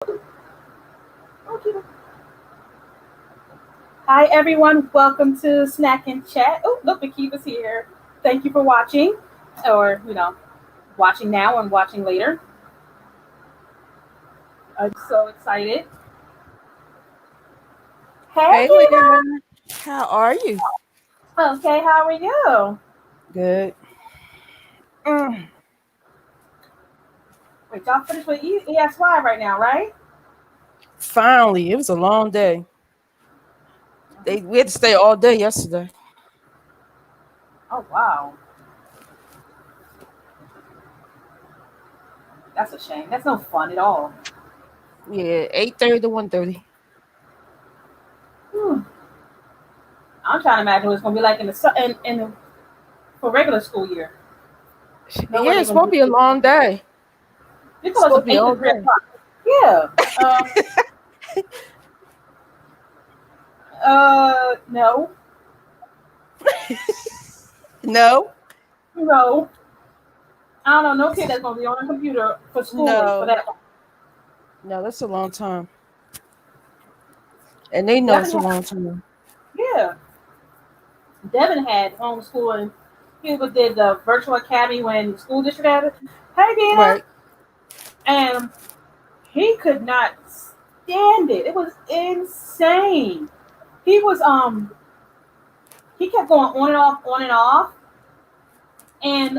Okay. Hi, everyone. Welcome to Snack and Chat. Oh, look, Akiva's here. Thank you for watching, or, watching now and watching later. I'm so excited. Hey, Hey Kiva. there. How are you? Okay, how are you? Good. Mm. Wait, y'all finished with ESY right now, right? Finally, it was a long day. We had to stay all day yesterday. Oh, wow. That's a shame. That's no fun at all. Yeah, 8:30 to 1:30. Hmm. I'm trying to imagine what it's going to be like for regular school year. No one Yeah, it's even supposed to be a long day. you It's told us supposed from to be 8 to all 3 day. o'clock. Yeah. No. No, No. I don't know no kid that's gonna be on a computer for schooling for no, that long. no, that's a long time. And they know Devin it's a had, long time. yeah. Devin had homeschooling. Did the virtual academy when the school district had it. Hey, Dina. Right. And he could not stand it. It was insane. He was he kept going on and off, and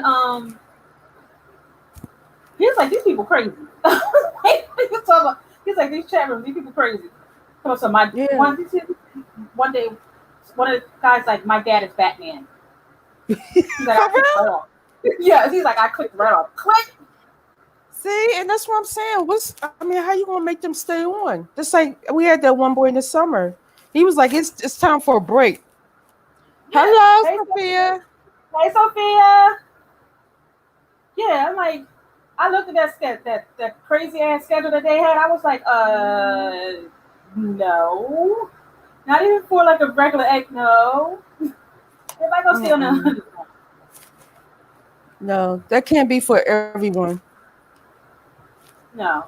he was like, these people crazy. He's like, these chat rooms, these people crazy. So my Yeah. one day, one of the guys like, my dad is Batman. He's like, For I clicked right real? off. Yes, he's like, I clicked right off. Click. See, and that's what I'm saying. I mean, how you gonna make them stay on? Just like we had that one boy in the summer. He was like, it's time for a break. Yeah. Hello, Hey, Sophia. hey, Sophia. Yeah, I'm like, I looked at that crazy ass schedule that they had. I was like, no, not even for like a regular egg. No, everybody go stay on Mm-mm. the. No, that can't be for everyone. No.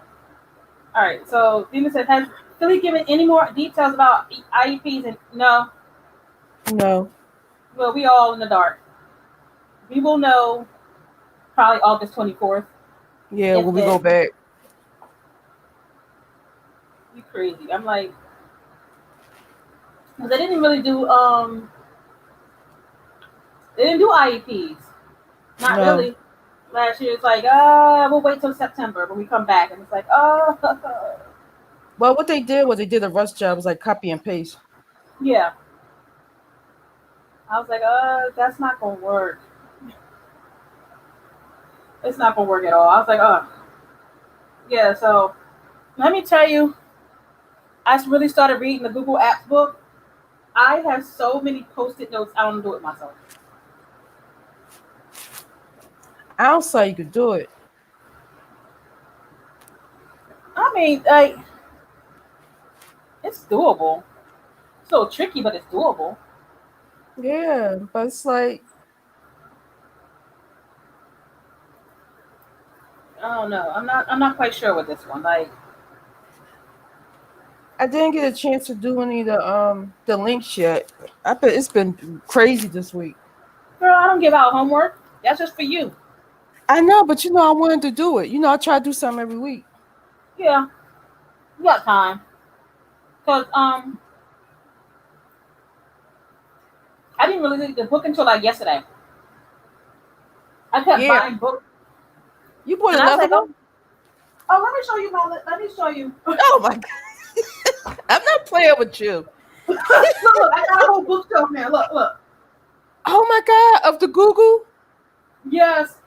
All right. So Dina said, has Philly given any more details about IEPs? And no, No. well, we all in the dark. We will know probably August 24th. Yeah, If when we go then, back. you crazy. I'm like, because they didn't really do they didn't do IEPs. Not No. really. Last year it's like, we'll wait till September when we come back, and it's like, Well, what they did was they did a rush job. It was like copy and paste. yeah. I was like, that's not gonna work. It's not gonna work at all. I was like, yeah. So let me tell you, I really started reading the Google Apps book. I have so many post-it notes. I don't do it myself. I don't say you could do it. I mean, like, it's doable. It's a little tricky, but it's doable. Yeah, but it's like I don't know. I'm not quite sure with this one. Like, I didn't get a chance to do any of the links yet. I bet it's been crazy this week. girl, I don't give out homework. That's just for you. I know, but I wanted to do it. I try to do something every week. Yeah, you got time. Cause I didn't really read the book until like yesterday. I kept Yeah, buying books, you bought and I was another like, one. let me show you my. Let me show you. Oh my god, I'm not playing with you. Look, I got a whole bookshelf now. Look, look. Oh my god, of the Google. Yes.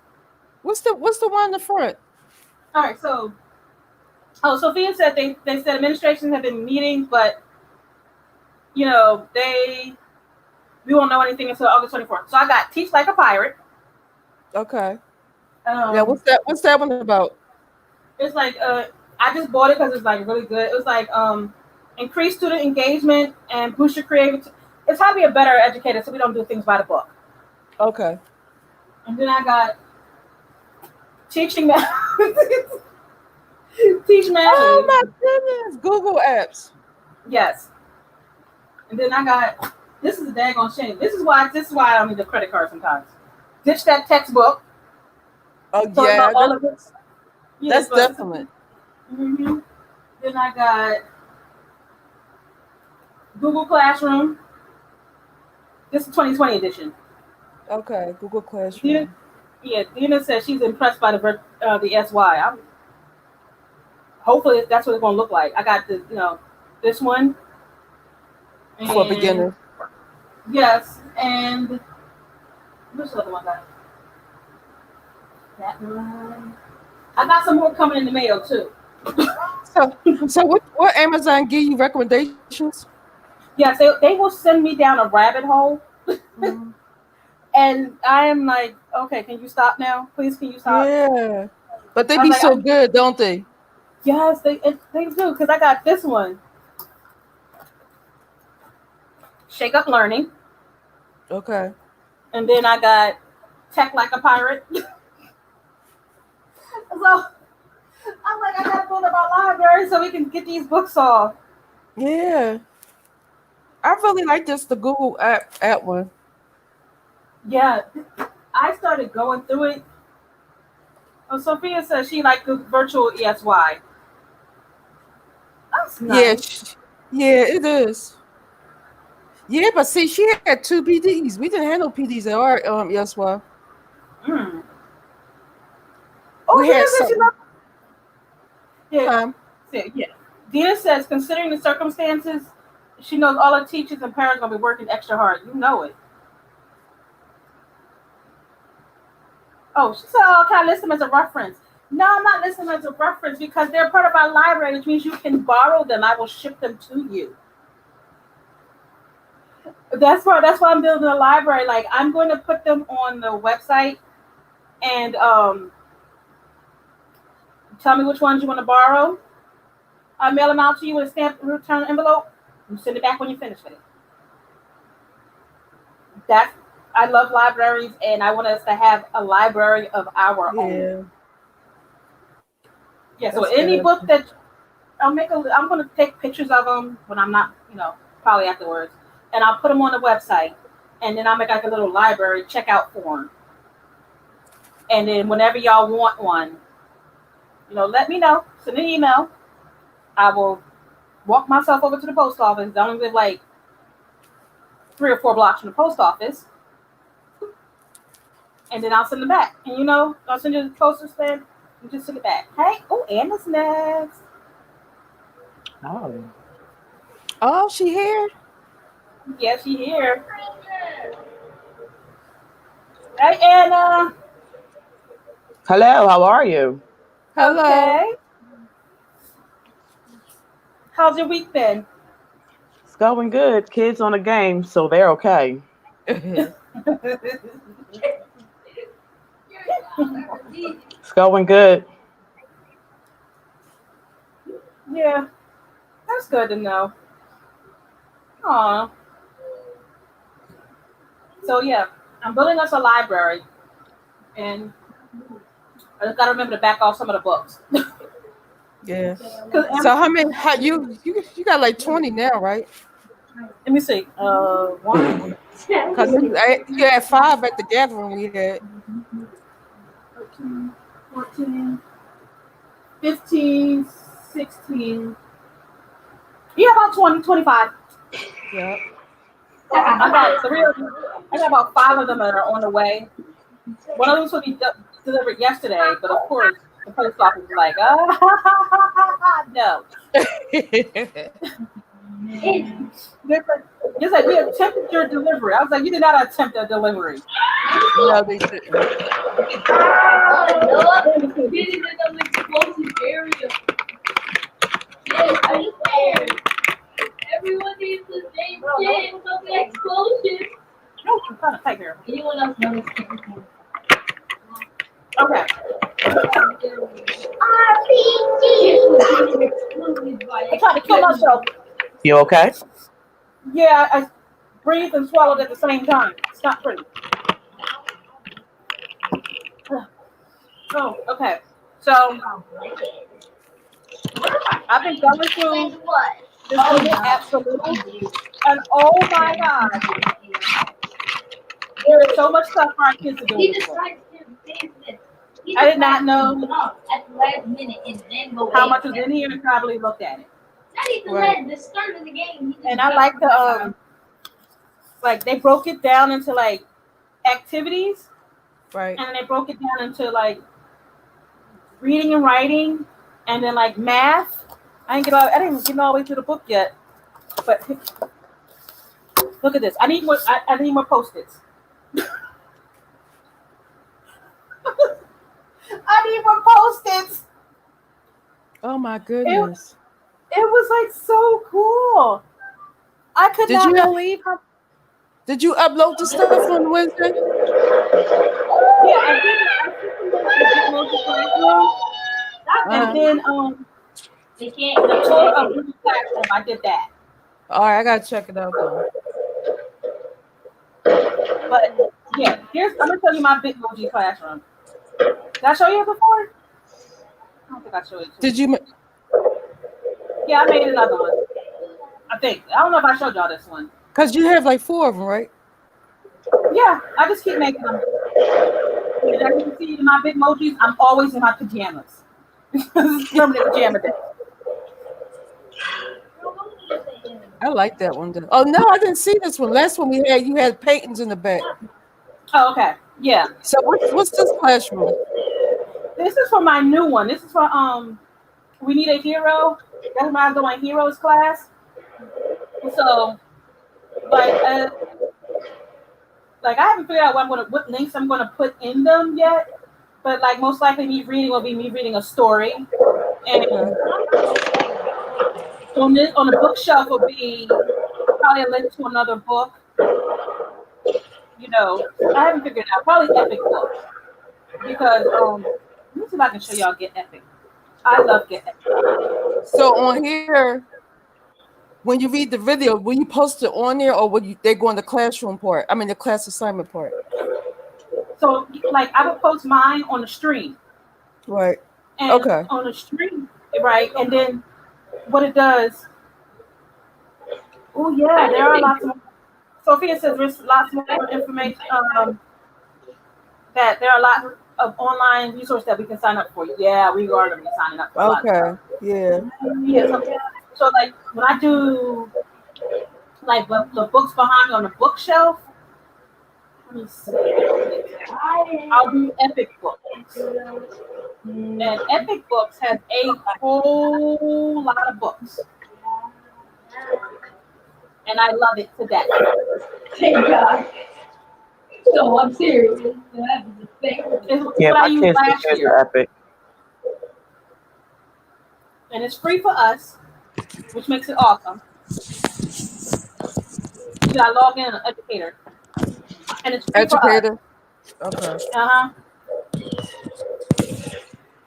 What's the one in the front? All right. So, Sophia said they said administrations have been meeting, but they we won't know anything until August 24th. So I got Teach Like a Pirate. Okay. Now Um, what's that one about? it's like I just bought it because it's like really good. It was like increase student engagement and boost your creativity. It's how to be a better educator, so we don't do things by the book. Okay. And then I got teaching that Teach math. Oh my goodness. Google apps. Yes. And then I got this is a daggone shame. This is why I don't need a credit card sometimes. Ditch that textbook. Oh Talk yeah, about all of it. that's Yes, but definite. then I got Google Classroom. This is 2020 edition. Okay, Google Dina, Classroom. yeah, Dina says she's impressed by the SY. Hopefully that's what it's gonna look like. I got this one, For and beginners. yes, and which other one I got? That one. I got some more coming in the mail too. So what Amazon give you recommendations? Yes, they will send me down a rabbit hole, Mhm. and I am like, okay, can you stop now? Please, can you stop? Yeah. But they I was be like, so good, don't they? yes, they do because I got this one, Shake Up Learning, Okay. and then I got Tech Like a Pirate. So I'm like, I gotta build up our library so we can get these books off. Yeah. I really like this, the Google app one. Yeah, I started going through it. Oh, Sophia says she liked the virtual ESY. That's Yeah, nice. yeah, it is. Yeah, but see, she had two PDs. We didn't have no PDs at our yes, well. Mm. We Oh, had Dina says she something. loves. Yeah, Huh? yeah. Dina says, considering the circumstances, she knows all the teachers and parents gonna be working extra hard. You know it. Oh, she said, "Oh, can I list them as a reference?" No, I'm not listing them as a reference because they're part of our library, which means you can borrow them. I will ship them to you. That's why I'm building a library. Like I'm going to put them on the website and tell me which ones you want to borrow. I mail them out to you with a stamped return envelope. You send it back when you finish it. That's I love libraries and I want us to have a library of our own. Yeah, Yeah. So that's any good. book that I'm going to take pictures of them when I'm not, probably afterwards, and I'll put them on the website, and then I'll make like a little library checkout form. And then whenever y'all want one, let me know. Send an email. I will walk myself over to the post office. I only live like 3 or 4 blocks from the post office, and then I'll send them back. And I'll send you the postage stamp and just send it back. Hey, oh, Anna's next. Oh, Oh, she here? Yeah, she here. Hey, Anna. hello. How are you? Hello. Okay. How's your week been? It's going good. Kids on a game, so they're okay. It's going good. Yeah, that's good to know. Aw. So yeah, I'm building us a library, and I just gotta remember to back off some of the books. Yeah. Cause So how many? How you got like 20 now, right? let me see. One, Because you had five at the gathering we had. 13, 14, 15, 16. Yeah, about 20, 25. Yeah. I got three. I got about 5 of them that are on the way. One of them will be delivered yesterday, but of course the post office is like, no. It's like we attempted your delivery. I was like, you did not attempt a delivery. No, they didn't. Everyone needs the same shit. No explosion. No, I'm trying to type here. Anyone else knows? Okay. I tried to kill myself. You okay? Yeah, I breathed and swallowed at the same time. It's not pretty. Oh, okay. So I've been going through What? this Google Absolute, and oh my god, there's so much stuff for our kids to do. He with this book. decides his business. He I did not decides know to off at the last minute and then go how in. much was in here and probably looked at it. Not even Right. the start of the game. He just And I like the like they broke it down into like activities, Right. and then they broke it down into like reading and writing, and then like math. I didn't get all the way through the book yet, but look at this. I need more. I need more Post-its. I need more Post-its. Oh my goodness. It was like so cool. I could Did not you- believe how. Did you upload the stuff on Wednesday? Yeah, I did. And then They can't. the tour of Google Classroom. I did that. All right, I gotta check it out though. But yeah, I'm gonna tell you my Bitmoji classroom. Did I show you it before? I don't think I showed it. Did you? Yeah, I made another one. I think. I don't know if I showed y'all this one. Because you have like 4 of them, right? Yeah, I just keep making them. And as you can see in my Bitmojis, I'm always in my pajamas. This is permanent pajama day. I like that one. Though. Oh no, I didn't see this one. Last one we had, you had paintings in the back. Oh, okay. Yeah. So what's this classroom? This is for my new one. This is for We Need a Hero. That's when I go in Heroes class. So like I haven't figured out what links I'm gonna put in them yet. But like most likely me reading a story. And on the bookshelf will be probably a link to another book. You know, I haven't figured it out. Probably Epic books. Because let me see if I can show y'all Get Epic. I love Get Epic. So on here, when you read the video, will you post it on there or would they go in the classroom part? I mean the class assignment part. So like I would post mine on the stream. Right. And Okay. on the stream, right? And then what it does. Oh yeah, there are lots more. Sophia says there's lots more information. That there are a lot of online resources that we can sign up for. Yeah, we are going to be signing up for. Okay. Yeah. Yeah. So like when I do like the books behind me on the bookshelf, let me see. I'll do Epic Books. And Epic Books has a whole lot of books. And I love it to death. Thank God. So I'm serious. That was the thing. It's Yeah, what I my used kids last think year. are epic. And it's free for us, which makes it awesome. You gotta log in as an educator. And it's free Educator. Okay. for us. Uh-huh.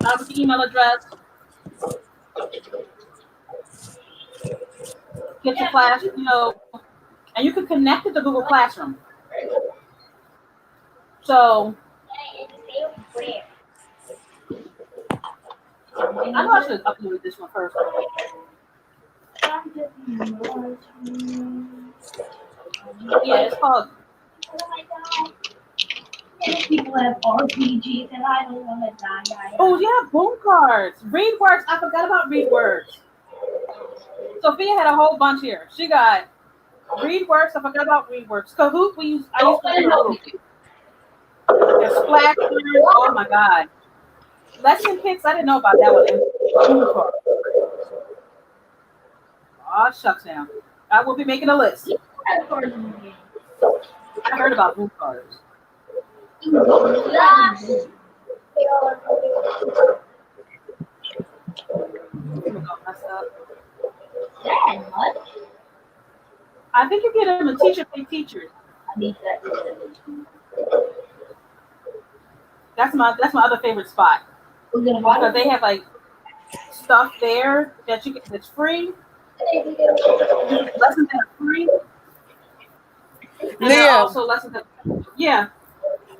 I'll put the email address. Get your class, you know, and you can connect it to Google Classroom. So I know I should have uploaded this one first. Yeah, it's called. People have RPGs and I don't want to die. Oh yeah, boom cards. Read words. I forgot about read words. Sophia had a whole bunch here. She got read words. I forgot about read words. Kahoot. I used to do Kahoot. There's Splash Words. Oh my god. Lesson kits. I didn't know about that one. Oh shucks now. I will be making a list. I heard about boom cards. I think you get them a teacher pay teachers. That's my other favorite spot. Because they have like stuff there that you get that's free. Lessons that are free. And there are Leah. also lessons that yeah.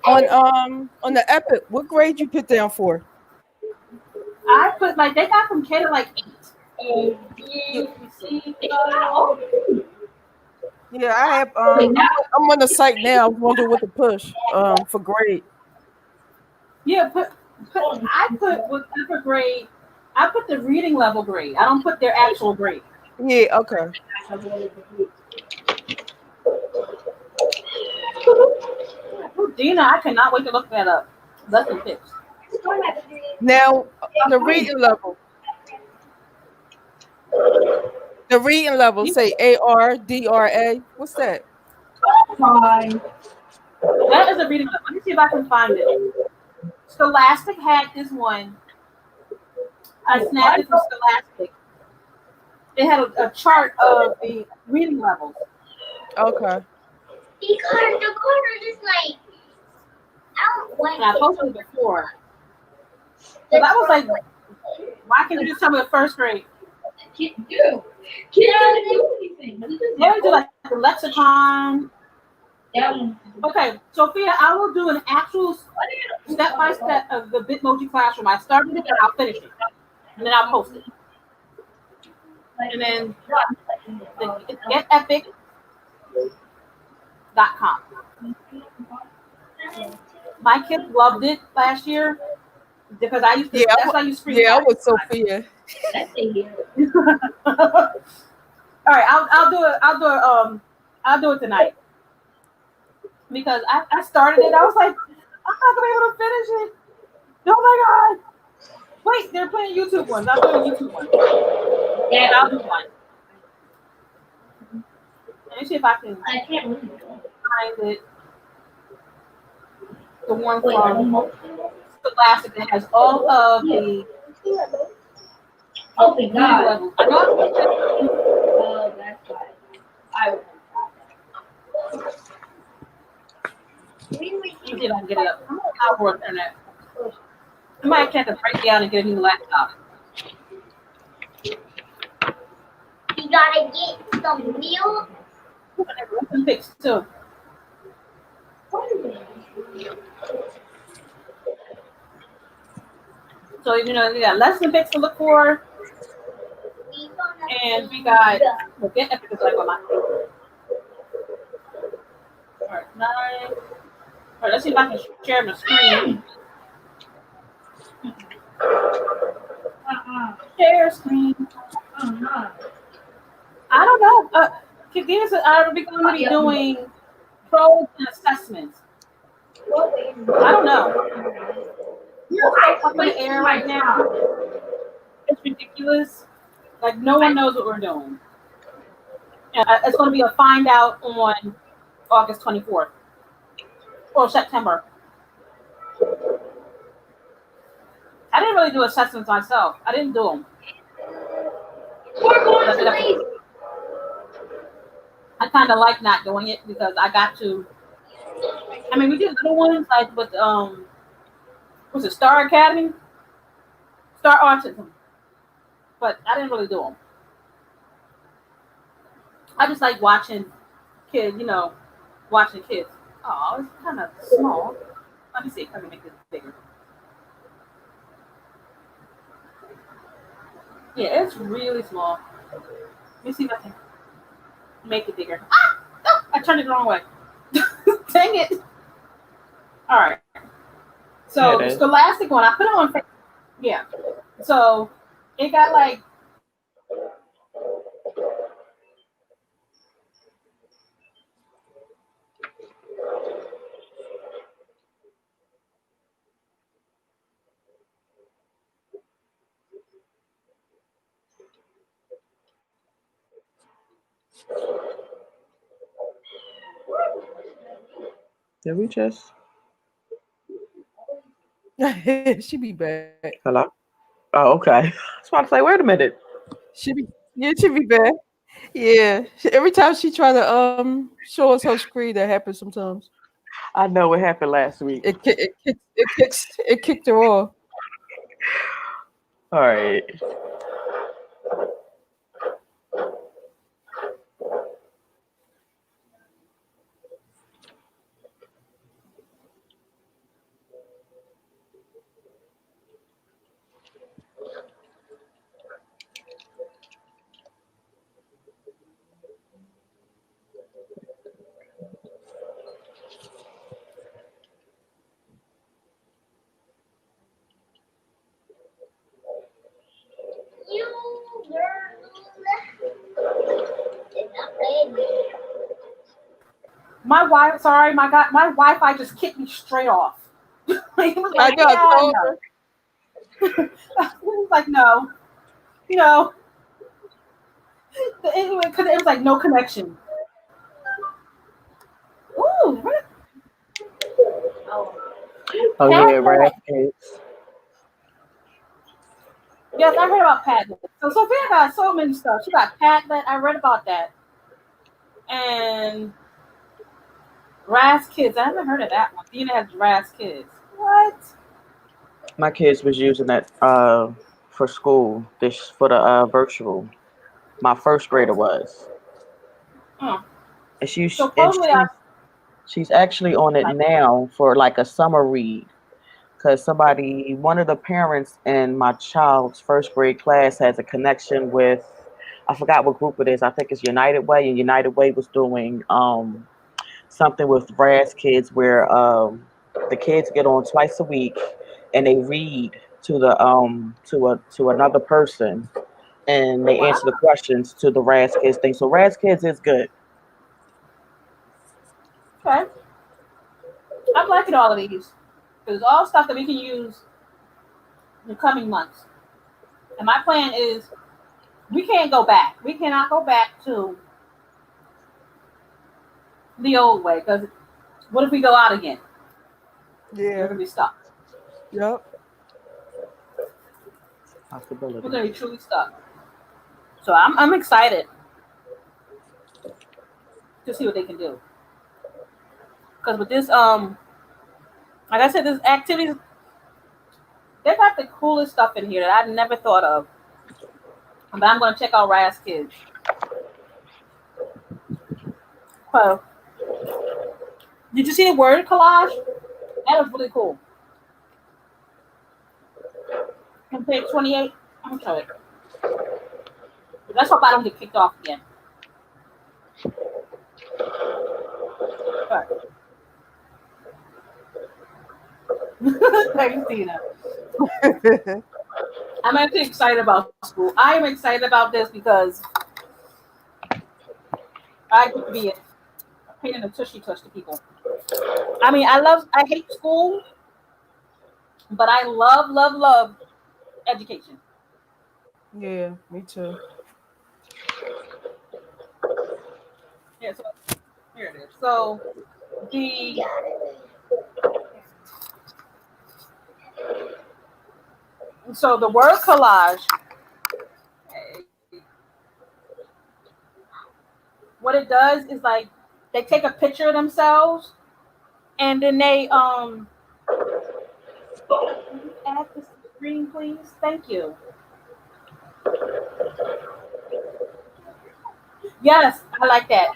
On the Epic, what grade you put down for? I put like they got from K to like 8. Yeah, I have. Wait, now I'm on the site now. I'm wondering what to push. For grade. Yeah, I put whatever grade. I put the reading level grade. I don't put their actual grade. Yeah. Okay. Ooh, Dina, I cannot wait to look that up. Lesson tips. Now the reading level. The reading level. Yeah, Say ARDRA. What's that? fine. that is a reading level. Let me see if I can find it. Scholastic had this one. I snagged it from Scholastic. They had a chart of the reading levels. Okay. Because the corner is like, I don't want And I posted it before. Because I was like, why can't you just tell me the first grade? Can't do. Can't do anything. They only do like the lexicon. That one. Okay, Sophia, I will do an actual step by step of the Bitmoji classroom. I started it and I'll finish it. And then I'll post it. And then it's getepic.com. My kids loved it last year because I used to, Yeah. that's why I used screen Yeah. I capture. was Sophia. That's a year. All right, I'll do it tonight because I started it. I was like, I'm not gonna be able to finish it. Oh my god! Wait, they're playing YouTube ones. I'm doing YouTube ones. And I'll do one. Let me see if I can I can't remember. find it. The one Wait, from Scholastic that has all of the oh my reading god. levels. I know. Oh, that's why. I Let me see if I can get it up. I'll work on that. I might have to break down and get a new laptop. You gotta get some milk. Some fix too. So you know, we got lesson picks to look for, and we got well, get epic is like on my thing. All right, 9. All right, let's see if I can share my screen. Share screen. I don't know. These are we going to be doing probes and assessments. I don't know. We're so up in the air right now. It's ridiculous. Like no one knows what we're doing. It's going to be a find out on August 24th or September. I didn't really do assessments myself. I didn't do them. I kind of like not doing it because I got to. I mean, we did little ones like with what's it, Star Academy, Star Autism, but I didn't really do them. I just like watching kids, watching kids. Oh, it's kind of small. Let me see if I can make this bigger. Yeah, it's really small. Let me see if I can make it bigger. Ah! No, I turned it the wrong way. Dang it. All right. So the Scholastic one, I put it on Facebook. Yeah. So it got like Did we just? She be back. Hello? Oh, okay. I was about to say, wait a minute. She be back. Yeah. Every time she try to show us her screen, that happens sometimes. I know what happened last week. It kicked her off. All right. My wife, sorry, my God, my Wi-Fi just kicked me straight off. He was I like, know. I yeah, told no. her. He was like, no, no. Because it was like no connection. Ooh, Oh yeah, Padlet. Raz Kids. Yes, I heard about Padlet. So Sophia got so many stuff. She got Padlet. I read about that. And Raz Kids. I haven't heard of that one. Dina has Raz Kids. What? My kids was using that for school. This for the virtual. My first grader was, Hmm. and Supposedly, I she's actually on it like. now for like a summer read because one of the parents in my child's first grade class has a connection with, I forgot what group it is. I think it's United Way, and United Way was doing something with Raz Kids where the kids get on twice a week and they read to the to another person and they Wow. answer the questions to the Raz Kids thing. So Raz Kids is good. Okay. I'm liking all of these. Because all stuff that we can use in the coming months. And my plan is we can't go back. We cannot go back to the old way. Because what if we go out again? We're Yeah. gonna be stuck. Yep. We're Possibility. gonna be truly stuck. So I'm excited to see what they can do. Because with this like I said, this activities they got the coolest stuff in here that I've never thought of. But I'm gonna check out Raz Kids. So did you see the word collage? That was really cool. On page 28, I'm sorry. Let's hope I don't get kicked off again. Right. Thanks, Tina. I'm actually excited about school. I am excited about this because I get to be a pain in the tushy tush to people. I mean, I hate school, but I love education. Yeah, me too. Yeah, so here it is. So the the word collage, what it does is like they take a picture of themselves and then they add this to the screen, please. Thank you. Yes, I like that.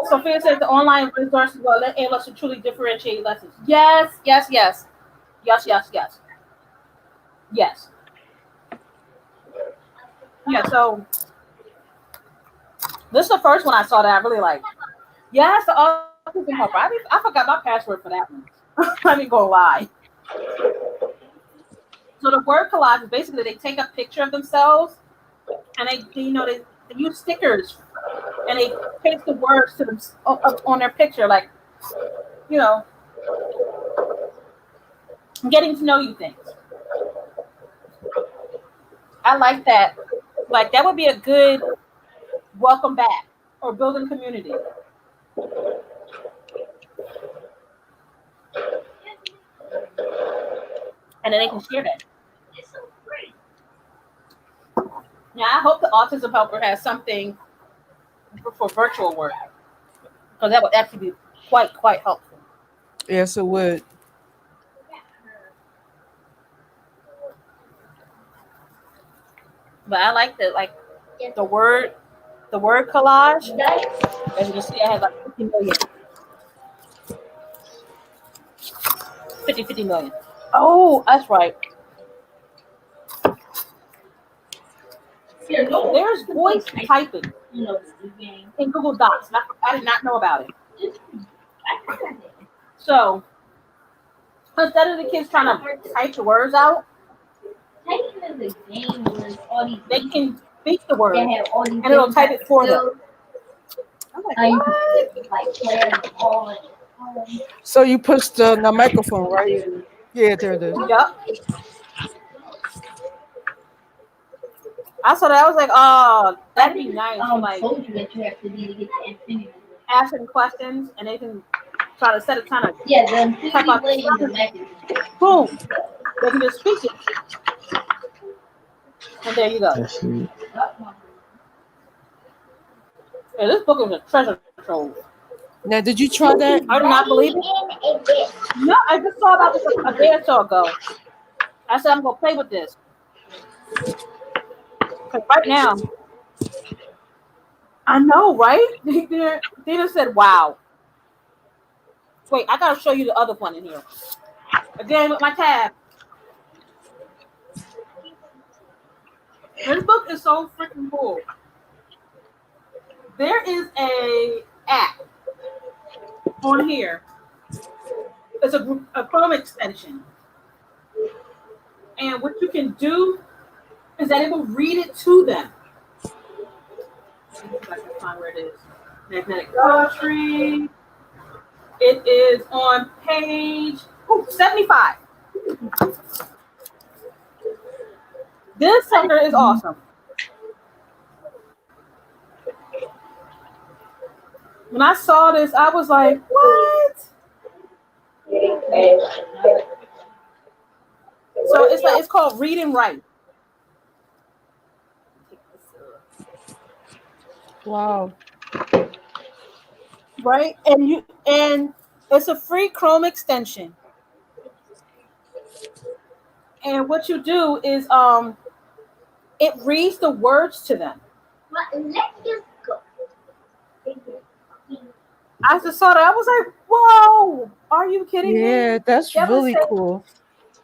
Sophia says the online resources will enable us to truly differentiate lessons. Yes, yes, yes, yes, yes, yes, yes. Yeah. So this is the first one I saw that I really like. Yes, the autism helper. I forgot my password for that one. Let me go lie. So the word collage is basically they take a picture of themselves and they use stickers and they paste the words to them up on their picture, like you know, getting to know you things. I like that. Like that would be a good welcome back or building community. And then they can share that. Now I hope the autism helper has something for virtual work because that would actually be quite helpful. Yes, it would. But I like the word collage. As you can see, I have like 50 million. 50 million. Oh, that's right. There's voice typing in Google Docs. And I did not know about it. So instead of the kids trying to type the words out, they can speak the word and it'll type it for them. I'm like, I used what? to like play it all. So you pushed the microphone, right? Yeah, there it is. Yup. I saw that. I was like, oh, that'd be nice for like Told you that you have to be to get the infinity. asking questions and they can try to set a time to Yeah, the type infinity out blade is the the mechanism. boom. They can just speak it. And there you go. That's it. Yeah, this book is a treasure trove. Now, did you try that? I do not believe it. No, I just saw about this a day or so ago. I said I'm gonna play with this. Cause right now, I know, right? Dina said, "Wow." Wait, I gotta show you the other one in here. Again with my tab. This book is so freaking cool. There is a app on here. It's a Chrome extension. And what you can do is that it will read it to them. Let's see if I can find where it is. Magnetic poetry. It is on page 75. This sucker is awesome. When I saw this, I was like, what? So it's called Read and Write. Wow. Right? And it's a free Chrome extension. And what you do is it reads the words to them. Let's just go. I just saw that. I was like, whoa, are you kidding me? Yeah, that's really cool.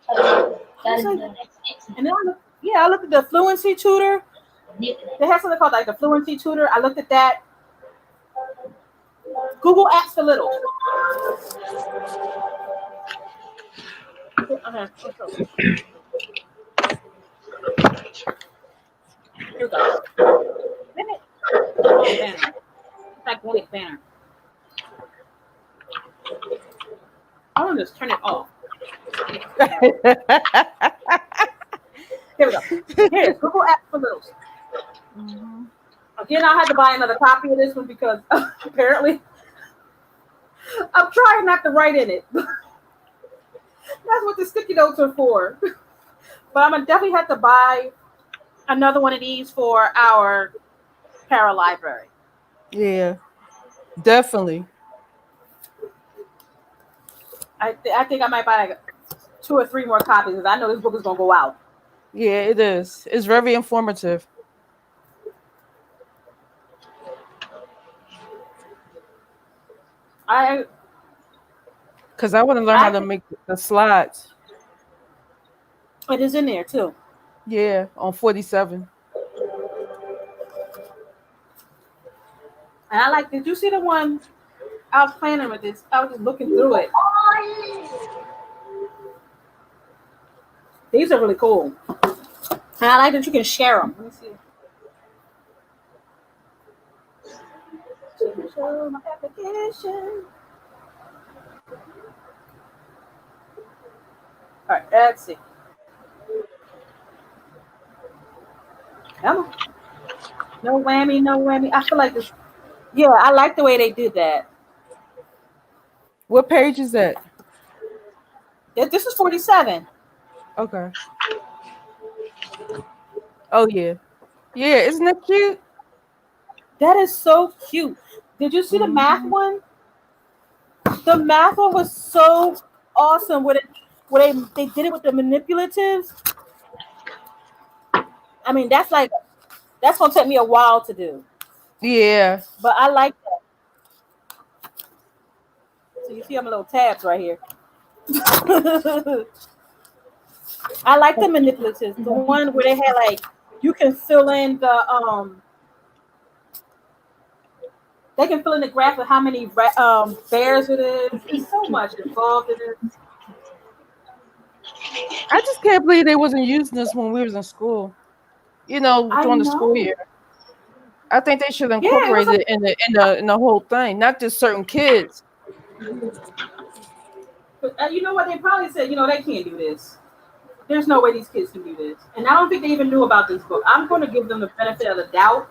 And then I looked at the Fluency Tutor. They have something called like the Fluency Tutor. I looked at that. Google Apps for Littles. Here we go. Oh, banner. It's like one banner. I want to just turn it off. Here we go. Here's Google Apps for Littles. Mm-hmm. Again, I had to buy another copy of this one because apparently I'm trying not to write in it. That's what the sticky notes are for. But I'm gonna definitely have to buy another one of these for our para library. Yeah, definitely. I think I might buy like 2 or 3 more copies because I know this book is gonna go out. Yeah, it is. It's very informative. Because I want to learn how to make the slides. It is in there too. Yeah, on 47. And I like, did you see the one I was planning with this? I was just looking through it. These are really cool. And I like that you can share them. Let me see. Show my application. All right, let's see. Come on. No whammy, no whammy. I feel like this. Yeah, I like the way they did that. What page is that? This is 47. Okay. Oh, yeah. Yeah, isn't that cute? That is so cute. Did you see the math one? The math one was so awesome. Where they did it with the manipulatives. I mean, that's gonna take me a while to do. Yeah. But I like that. So you see my little tabs right here. I like the manipulatives. The one where they had like you can fill in the they can fill in the graph of how many bears it is. There's so much involved in it. I just can't believe they wasn't using this when we was in school. You know, during the school year. I think they should Yeah, it incorporate was it in the whole thing, not just certain kids. you know what they probably said. You know they can't do this. There's no way these kids can do this, and I don't think they even knew about this book. I'm going to give them the benefit of the doubt.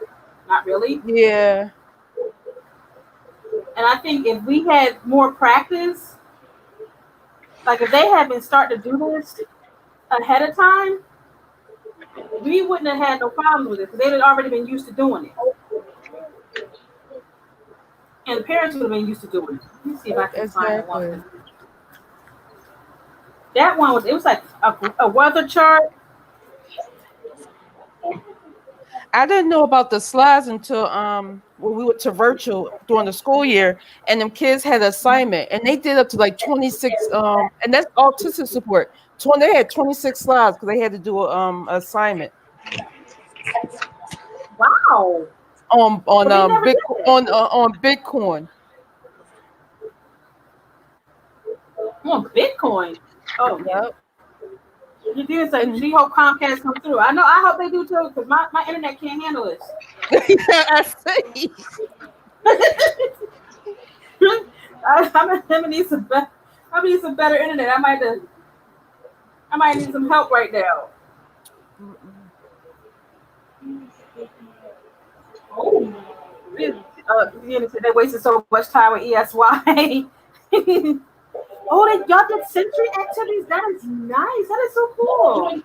Not really. Yeah. And I think if we had more practice, like if they had been starting to do this ahead of time, we wouldn't have had no problems with it because they'd have already been used to doing it. And the parents would have been used to doing it. Let me see if I can find one. Exactly. That one was like a weather chart. I didn't know about the slides until when we went to virtual during the school year, and them kids had an assignment, and they did up to like 26 and that's autistic support. They had 26 slides because they had to do a assignment Wow. on But we never did that. on Bitcoin. On Bitcoin. Oh yeah. Yep. You did say she hope Comcast come through. I know. I hope they do too because my internet can't handle this. I see. I'm gonna need some. I need some better internet. I might need some help right now. Oh, they wasted so much time with ESY. Oh, y'all did sensory activities. That is nice. That is so cool.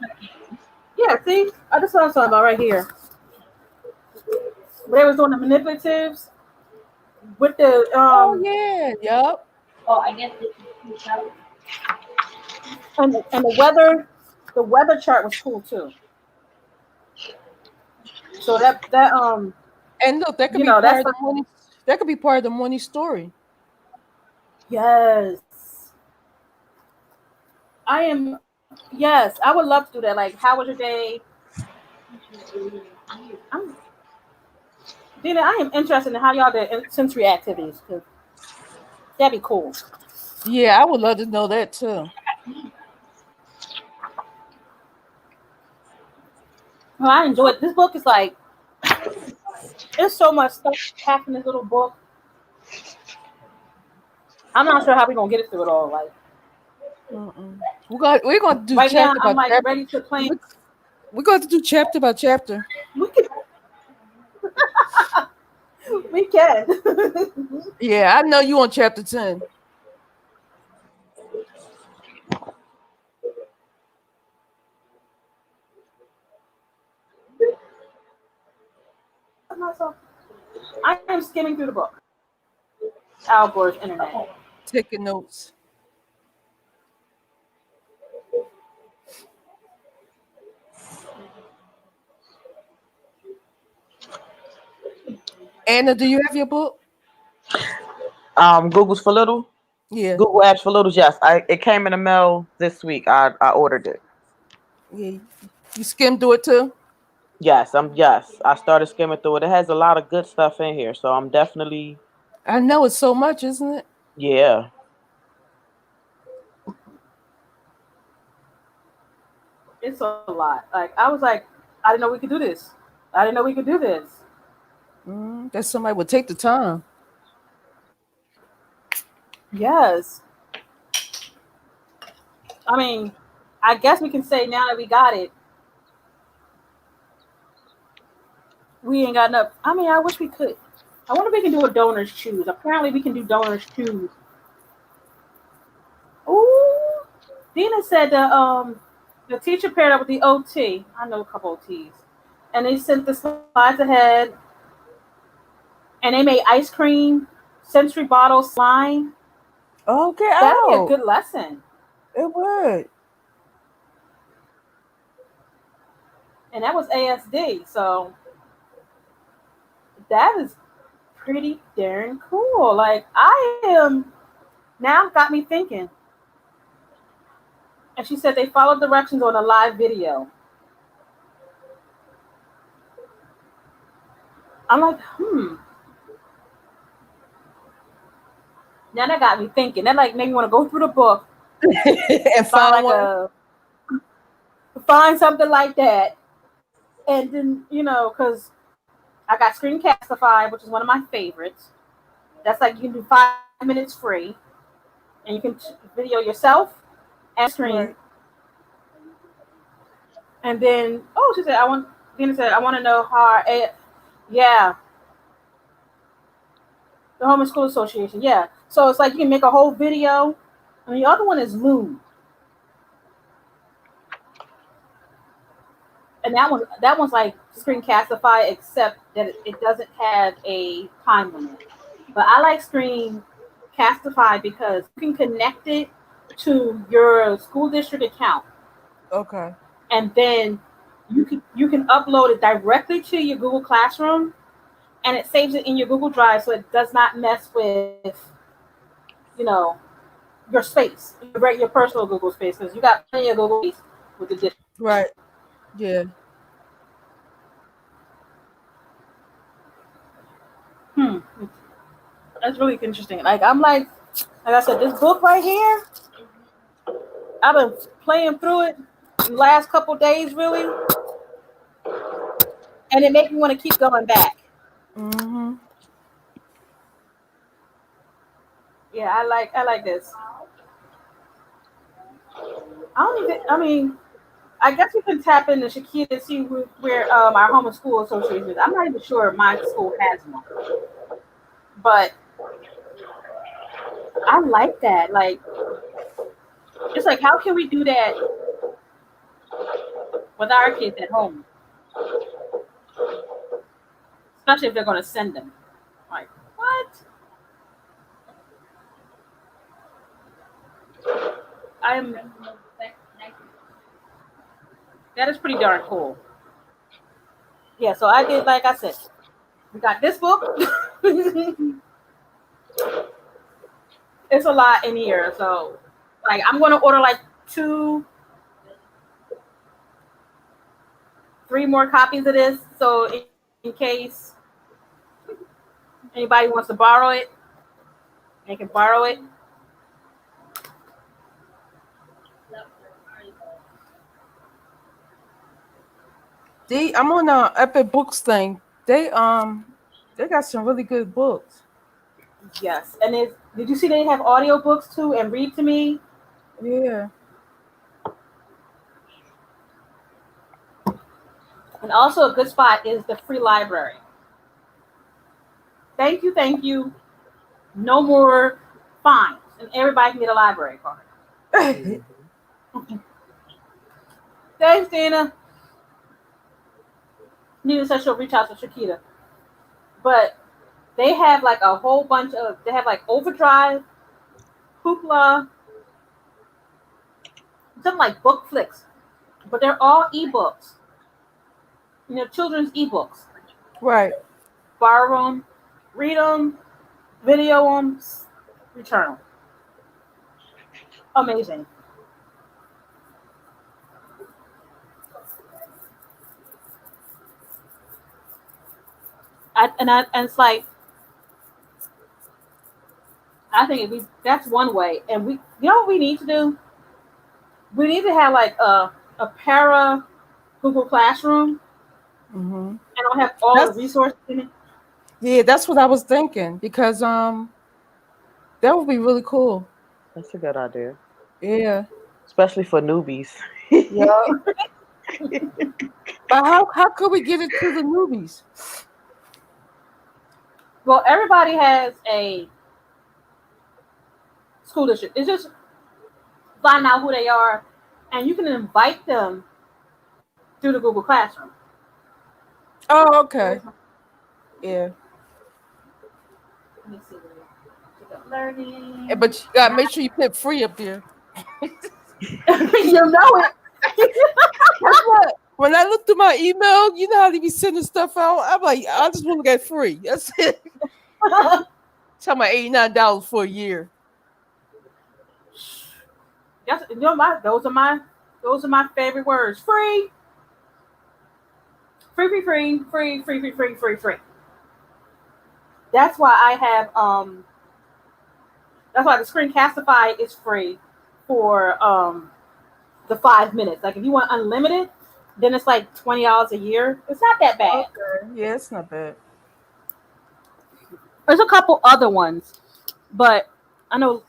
Yeah, see, I just saw something about right here. They was doing the manipulatives with the Oh yeah, yep. Oh, I guess this is and the weather chart was cool too. So that And look, that could You be know, part that's of the morning. That could be part of the morning story. yes. Yes, I would love to do that. Like, how was your day? Dina, I am interested in how y'all did sensory activities because that'd be cool. Yeah, I would love to know that too. Well, I enjoyed this book. Is like there's so much stuff packed in this little book. I'm not sure how we're gonna get it through it all. Like We're gonna do right now, chapter I'm by like chapter. ready to plan. We're going to do chapter by chapter. We can. We can. Yeah, I know you on chapter 10. I am skimming through the book. Al Gore's internet. Taking notes. Anna, do you have your book? Google's for Little. Yeah. Google Apps for Littles. Yes, it came in the mail this week. I ordered it. Yeah. You skimmed through it too? Yes, I started skimming through it. It has a lot of good stuff in here, so I'm definitely. I know it's so much, isn't it? Yeah. It's a lot. Like I was like, I didn't know we could do this. I didn't know we could do this. That somebody would take the time. Yes. I mean, I guess we can say now that we got it, we ain't got enough. I mean, I wish we could. I wonder if we can do a donors choose. Apparently, we can do donors choose. Ooh, Dina said the teacher paired up with the OT. I know a couple OTs, and they sent the slides ahead, and they made ice cream, sensory bottle slime. Okay, That'd be a good lesson. It would. And that was ASD, so that is pretty darn cool. Like now got me thinking. And she said they followed directions on a live video. I'm like, Now that got me thinking. That like made me want to go through the book and find like find something like that. And then, because I got Screencastify, which is one of my favorites. That's like you can do 5 minutes free, and you can video yourself and screen. Right. And then, oh, she said, Dina said, I want to know how, yeah, the Home School Association, yeah. So it's like you can make a whole video. And the other one is Loom. And that one's like Screencastify, except that it doesn't have a time limit. But I like Screencastify because you can connect it to your school district account, Okay. and then you can upload it directly to your Google Classroom, and it saves it in your Google Drive, so it does not mess with, your space, your personal Google space, because you got plenty of Google space with the district. Right. Yeah. That's really interesting. Like I said, this book right here, I've been playing through it the last couple days, really, and it makes me want to keep going back. Mm-hmm. Yeah, I like this. I guess you can tap into Shakita to see where our home school association is. I'm not even sure my school has one, but I like that. Like, it's like, how can we do that with our kids at home? Especially if they're going to send them. Like, what? That is pretty darn cool. Yeah, so I did, like I said, we got this book. It's a lot in here, so like I'm gonna order like 3 more copies of this, so in case anybody wants to borrow it, they can borrow it. I'm on the Epic Books thing. They got some really good books. Yes, and did you see they have audiobooks too and Read to Me? Yeah. And also a good spot is the free library. Thank you. No more fines, and everybody can get a library card. Thanks, Dana. Nina said she'll reach out to Shakita. But they have like a whole bunch of, they have like Overdrive, Hoopla, something like Bookflix, but they're all ebooks. Children's ebooks. Right. Borrow them, read them, video them, return them. Amazing. And it's like, I think that's one way. And you know what we need to do? We need to have like a para Google Classroom. Mm-hmm. And I'll have all the resources in it. Yeah, that's what I was thinking, because that would be really cool. That's a good idea. Yeah. Especially for newbies. Yeah. But how could we get it to the newbies? Well, everybody has a school district. It's just find out who they are, and you can invite them through the Google Classroom. Oh, okay. Yeah. Let me see. Learning. Yeah, but you gotta make sure you put free up there. You know it. When I look through my email, you know how they be sending stuff out. I'm like, I just want to get free. That's it. Tell my $89 for a year. Yes, those are my favorite words. Free. Free. That's why I have that's why the Screencastify is free for the 5 minutes. Like if you want unlimited, then it's like $20 a year. It's not that bad. Okay. Yeah, it's not bad. There's a couple other ones, but I know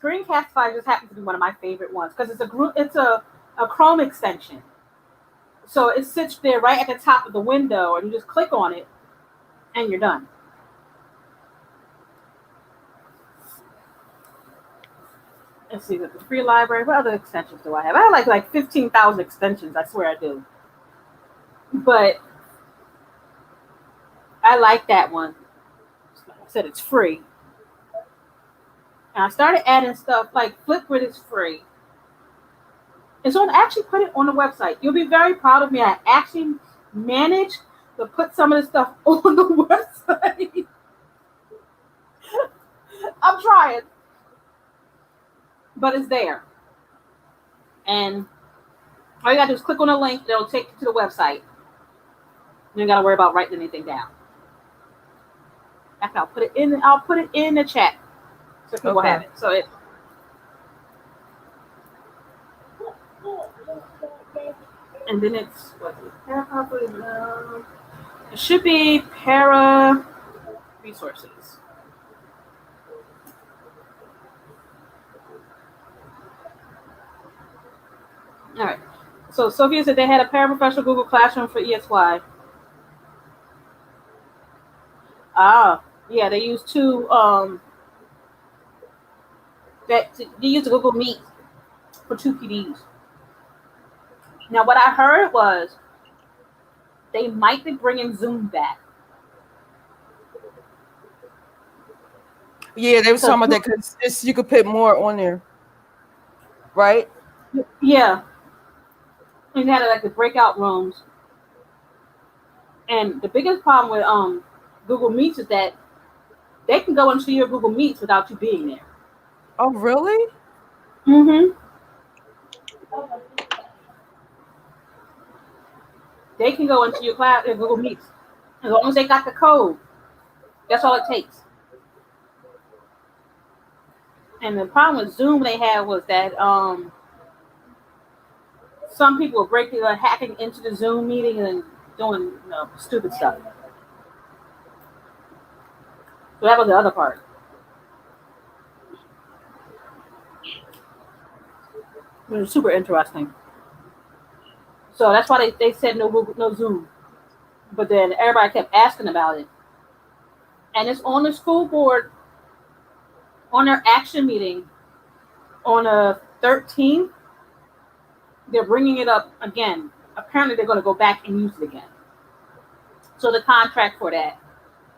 Screencastify just happens to be one of my favorite ones because it's a group. It's a Chrome extension, so it sits there right at the top of the window, and you just click on it, and you're done. Let's see, with the free library, what other extensions do I have? I have like 15,000 extensions. I swear I do. But I like that one. Like I said, it's free. And I started adding stuff like Flipgrid is free. And so I actually put it on the website. You'll be very proud of me. I actually managed to put some of the stuff on the website. I'm trying. But it's there. And all you gotta do is click on a link, it'll take you to the website. You don't gotta worry about writing anything down. I'll put it in the chat so people have it. So and then it's it should be para resources. All right. So Sophia said they had a paraprofessional Google Classroom for ESY. Ah, yeah, they use two. They use Google Meet for 2 PDs. Now, what I heard was they might be bringing Zoom back. Yeah, they were talking about that because you could put more on there, right? Yeah. And they had like the breakout rooms. And the biggest problem with Google Meets is that they can go into your Google Meets without you being there. Oh, really? Mm-hmm. They can go into your class in Google Meets. As long as they got the code. That's all it takes. And the problem with Zoom they had was that some people were hacking into the Zoom meeting and doing stupid stuff. So that was the other part. It was super interesting. So that's why they said no Zoom. But then everybody kept asking about it. And it's on the school board, on their action meeting on the 13th. They're bringing it up again. Apparently, they're going to go back and use it again. So the contract for that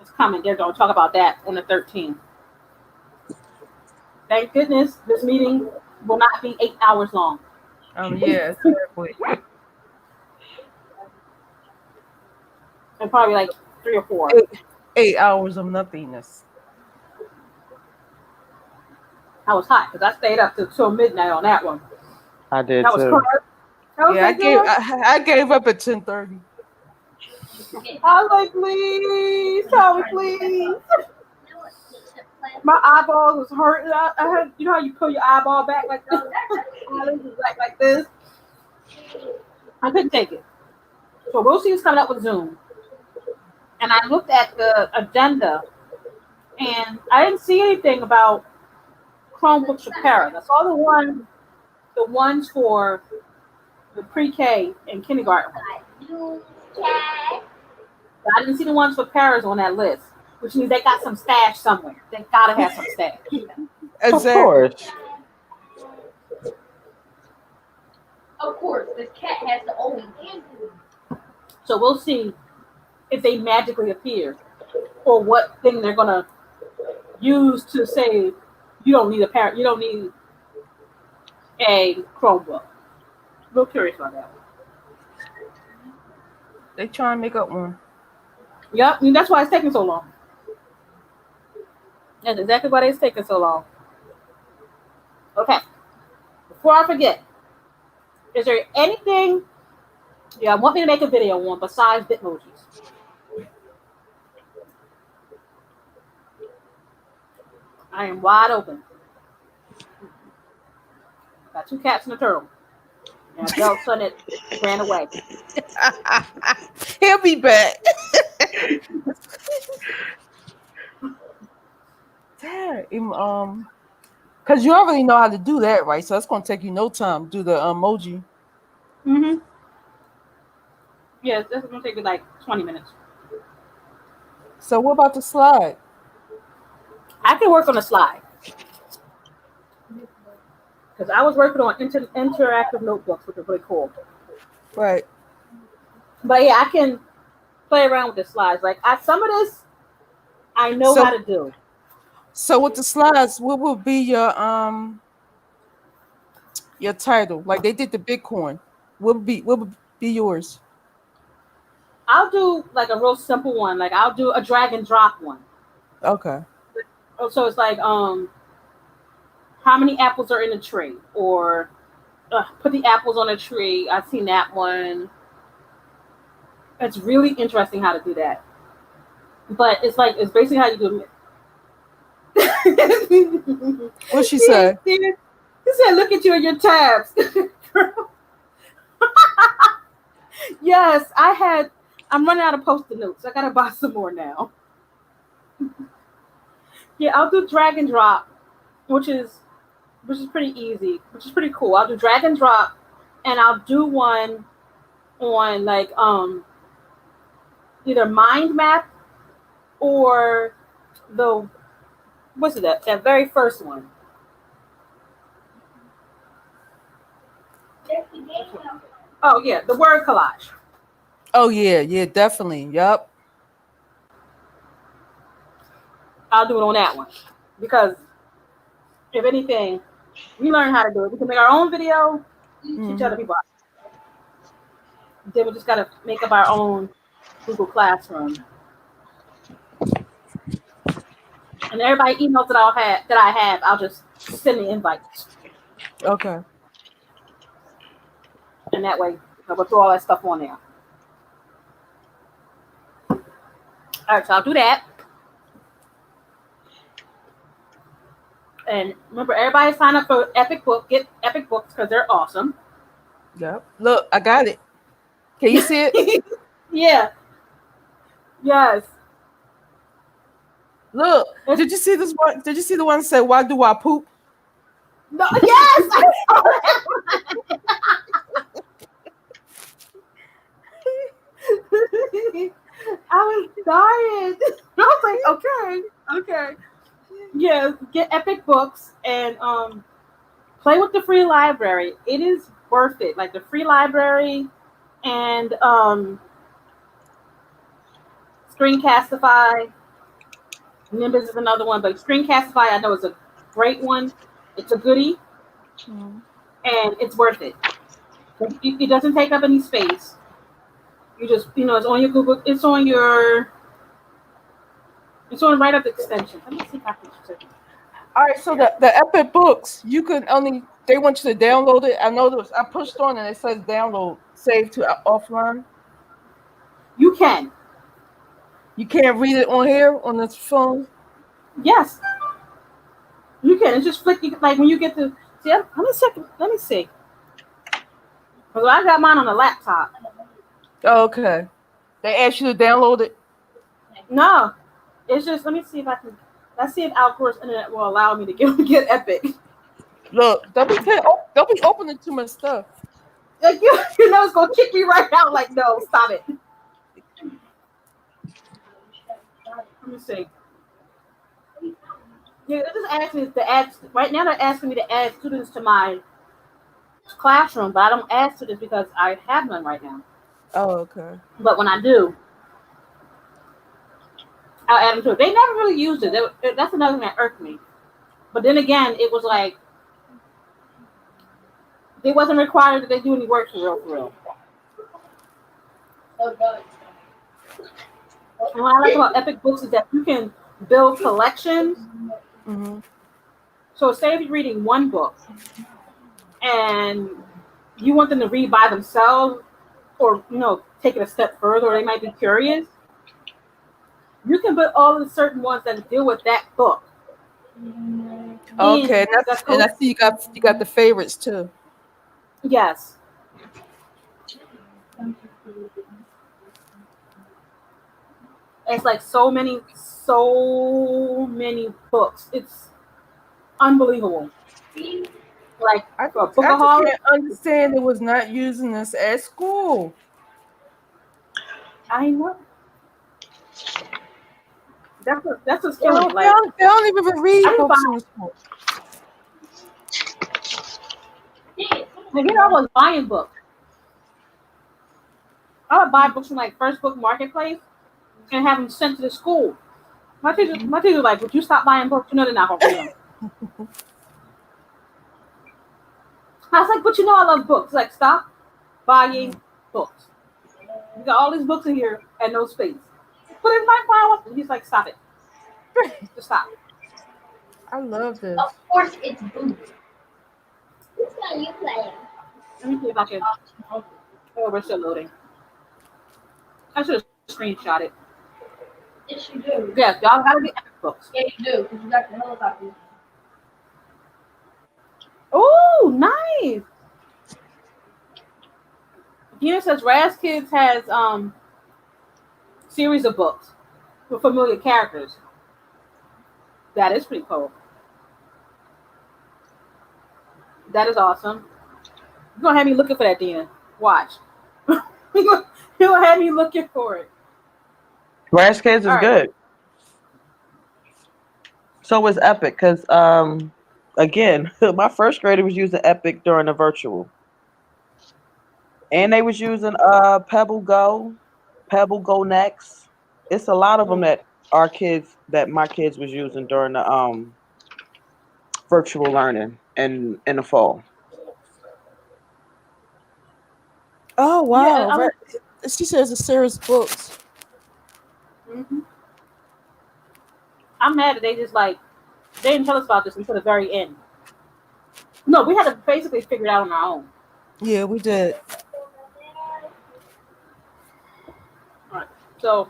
is coming. They're going to talk about that on the 13th. Thank goodness this meeting will not be 8 hours long. Yeah, exactly. And probably like 3 or 4. 8 hours of nothingness. I was hot because I stayed up till midnight on that one. I did that was too. Yeah, I gave up at 10:30. I was like, please, tell me, please. My eyeball was hurting. I had, you know how you pull your eyeball back like this? like this. I couldn't take it. So Rosie was coming up with Zoom. And I looked at the agenda, and I didn't see anything about Chromebooks for Para. I saw the ones for the pre-K and kindergarten. But I didn't see the ones for Paras on that list, which means they got some stash somewhere. They gotta have some stash. Of course. Of course, this cat has to always answer. So we'll see if they magically appear, or what thing they're gonna use to say you don't need a Chromebook. Real curious about that one. They try and make up one. Yep, I mean, that's why it's taking so long. That's exactly why it's taking so long. Okay. Before I forget, is there anything you want me to make a video on besides Bitmojis? I am wide open. Got 2 cats and a turtle. And a dog son that ran away. He'll be back. right. Because you already know how to do that, right? So it's gonna take you no time. Do the emoji. Mm-hmm. Yes, this is gonna take me like 20 minutes. So what about the slide? I can work on a slide because I was working on interactive notebooks, which is really cool. Right. But yeah, I can play around with the slides. Like some of this, I know So how to do. so with the slides, what will be your title? Like they did the Bitcoin. What would be yours? I'll do like a real simple one. Like I'll do a drag and drop one. Okay. Oh, so it's like how many apples are in a tree, or put the apples on a tree. I've seen that one. It's really interesting how to do that. But it's basically how you do it. What she said? He said, "Look at you and your tabs." Yes, I'm running out of post-it notes. I gotta buy some more now. Yeah, I'll do drag and drop, which is pretty easy, which is pretty cool. I'll do drag and drop, and I'll do one on like either mind map or the what's it that very first one. Oh yeah, the word collage. Oh yeah, definitely. Yep. I'll do it on that one because if anything, we learn how to do it. We can make our own video, teach other people. Then we just gotta make up our own Google Classroom. And everybody emails that I have, I'll just send the invites. Okay. And that way I will throw all that stuff on there. All right, so I'll do that. And remember, everybody sign up for Epic Book. Get Epic Books because they're awesome. Yep. Look, I got it. Can you see it? Yeah. Yes. Look, did you see this one? Did you see the one that said, "Why do I poop?" No, yes, I saw that one. I was dying. I was like, okay. Yeah, get Epic Books and play with the free library. It is worth it. Like the free library and Screencastify. Nimbus is another one, but Screencastify I know is a great one. It's a goodie, and it's worth it. It doesn't take up any space. You just it's on your Google. It's on right up the extension. Let me see if I can. All right, so the Epic Books, they want you to download it. I know I pushed on and it says download, save to offline. You can. You can't read it on here on this phone. Yes, you can. It's just flick. Like when you get to see. Let me see. Because I got mine on a laptop. Oh, okay. They asked you to download it. No, it's just. Let me see if I can. Let's see if Alcor's internet will allow me to get Epic. Look, don't be opening too much stuff. Like you know, it's gonna kick me right out. Like no, stop it. Let me see. Yeah, they just asked me to add. Right now, they're asking me to add students to my classroom, but I don't add students because I have none right now. Oh, okay. But when I do, I'll add them to it. They never really used it. That's another thing that irked me. But then again, it was like it wasn't required that they do any work for real. Oh God. And what I like about Epic Books is that you can build collections. Mm-hmm. So say if you're reading one book and you want them to read by themselves or take it a step further, or they might be curious, you can put all of the certain ones that deal with that book. Okay, and I see you got the favorites too. Yes. It's like so many books. It's unbelievable. Like I for a just bookaholic, can't understand it was not using this at school. I know that's what's They killing me. don't, they Like don't, they don't even read I didn't buy. books in school. And here I was buying books. I would buy books from like First Book Marketplace and have them sent to the school. My teacher was like, "Would you stop buying books? You know they're not gonna read them." I was like, "But you know I love books." Like, stop buying books. You got all these books in here and no space. But if my file, he's like, "Stop it, just stop." I love this. Of course, it's boo. Which one you playing? Let me see if I can. Oh, we're still loading. I should have screenshot it. Yes, you do. Yes, y'all gotta get books. Yeah, you do. Because you got the helicopter. Oh, nice. Here says Raz Kids has series of books with familiar characters. That is pretty cool. That is awesome. You're gonna have me looking for that, Dina. Watch. You're gonna have me looking for it. Raz Kids is All right. good. So is Epic, because again, my first grader was using Epic during the virtual, and they was using Pebble Go Next. It's a lot of them that my kids was using during the virtual learning in the fall. Oh wow! Yeah, She says a series of books. I'm mad that they just like they didn't tell us about this until the very end. No, we had to basically figure it out on our own. Yeah, we did. All right. So,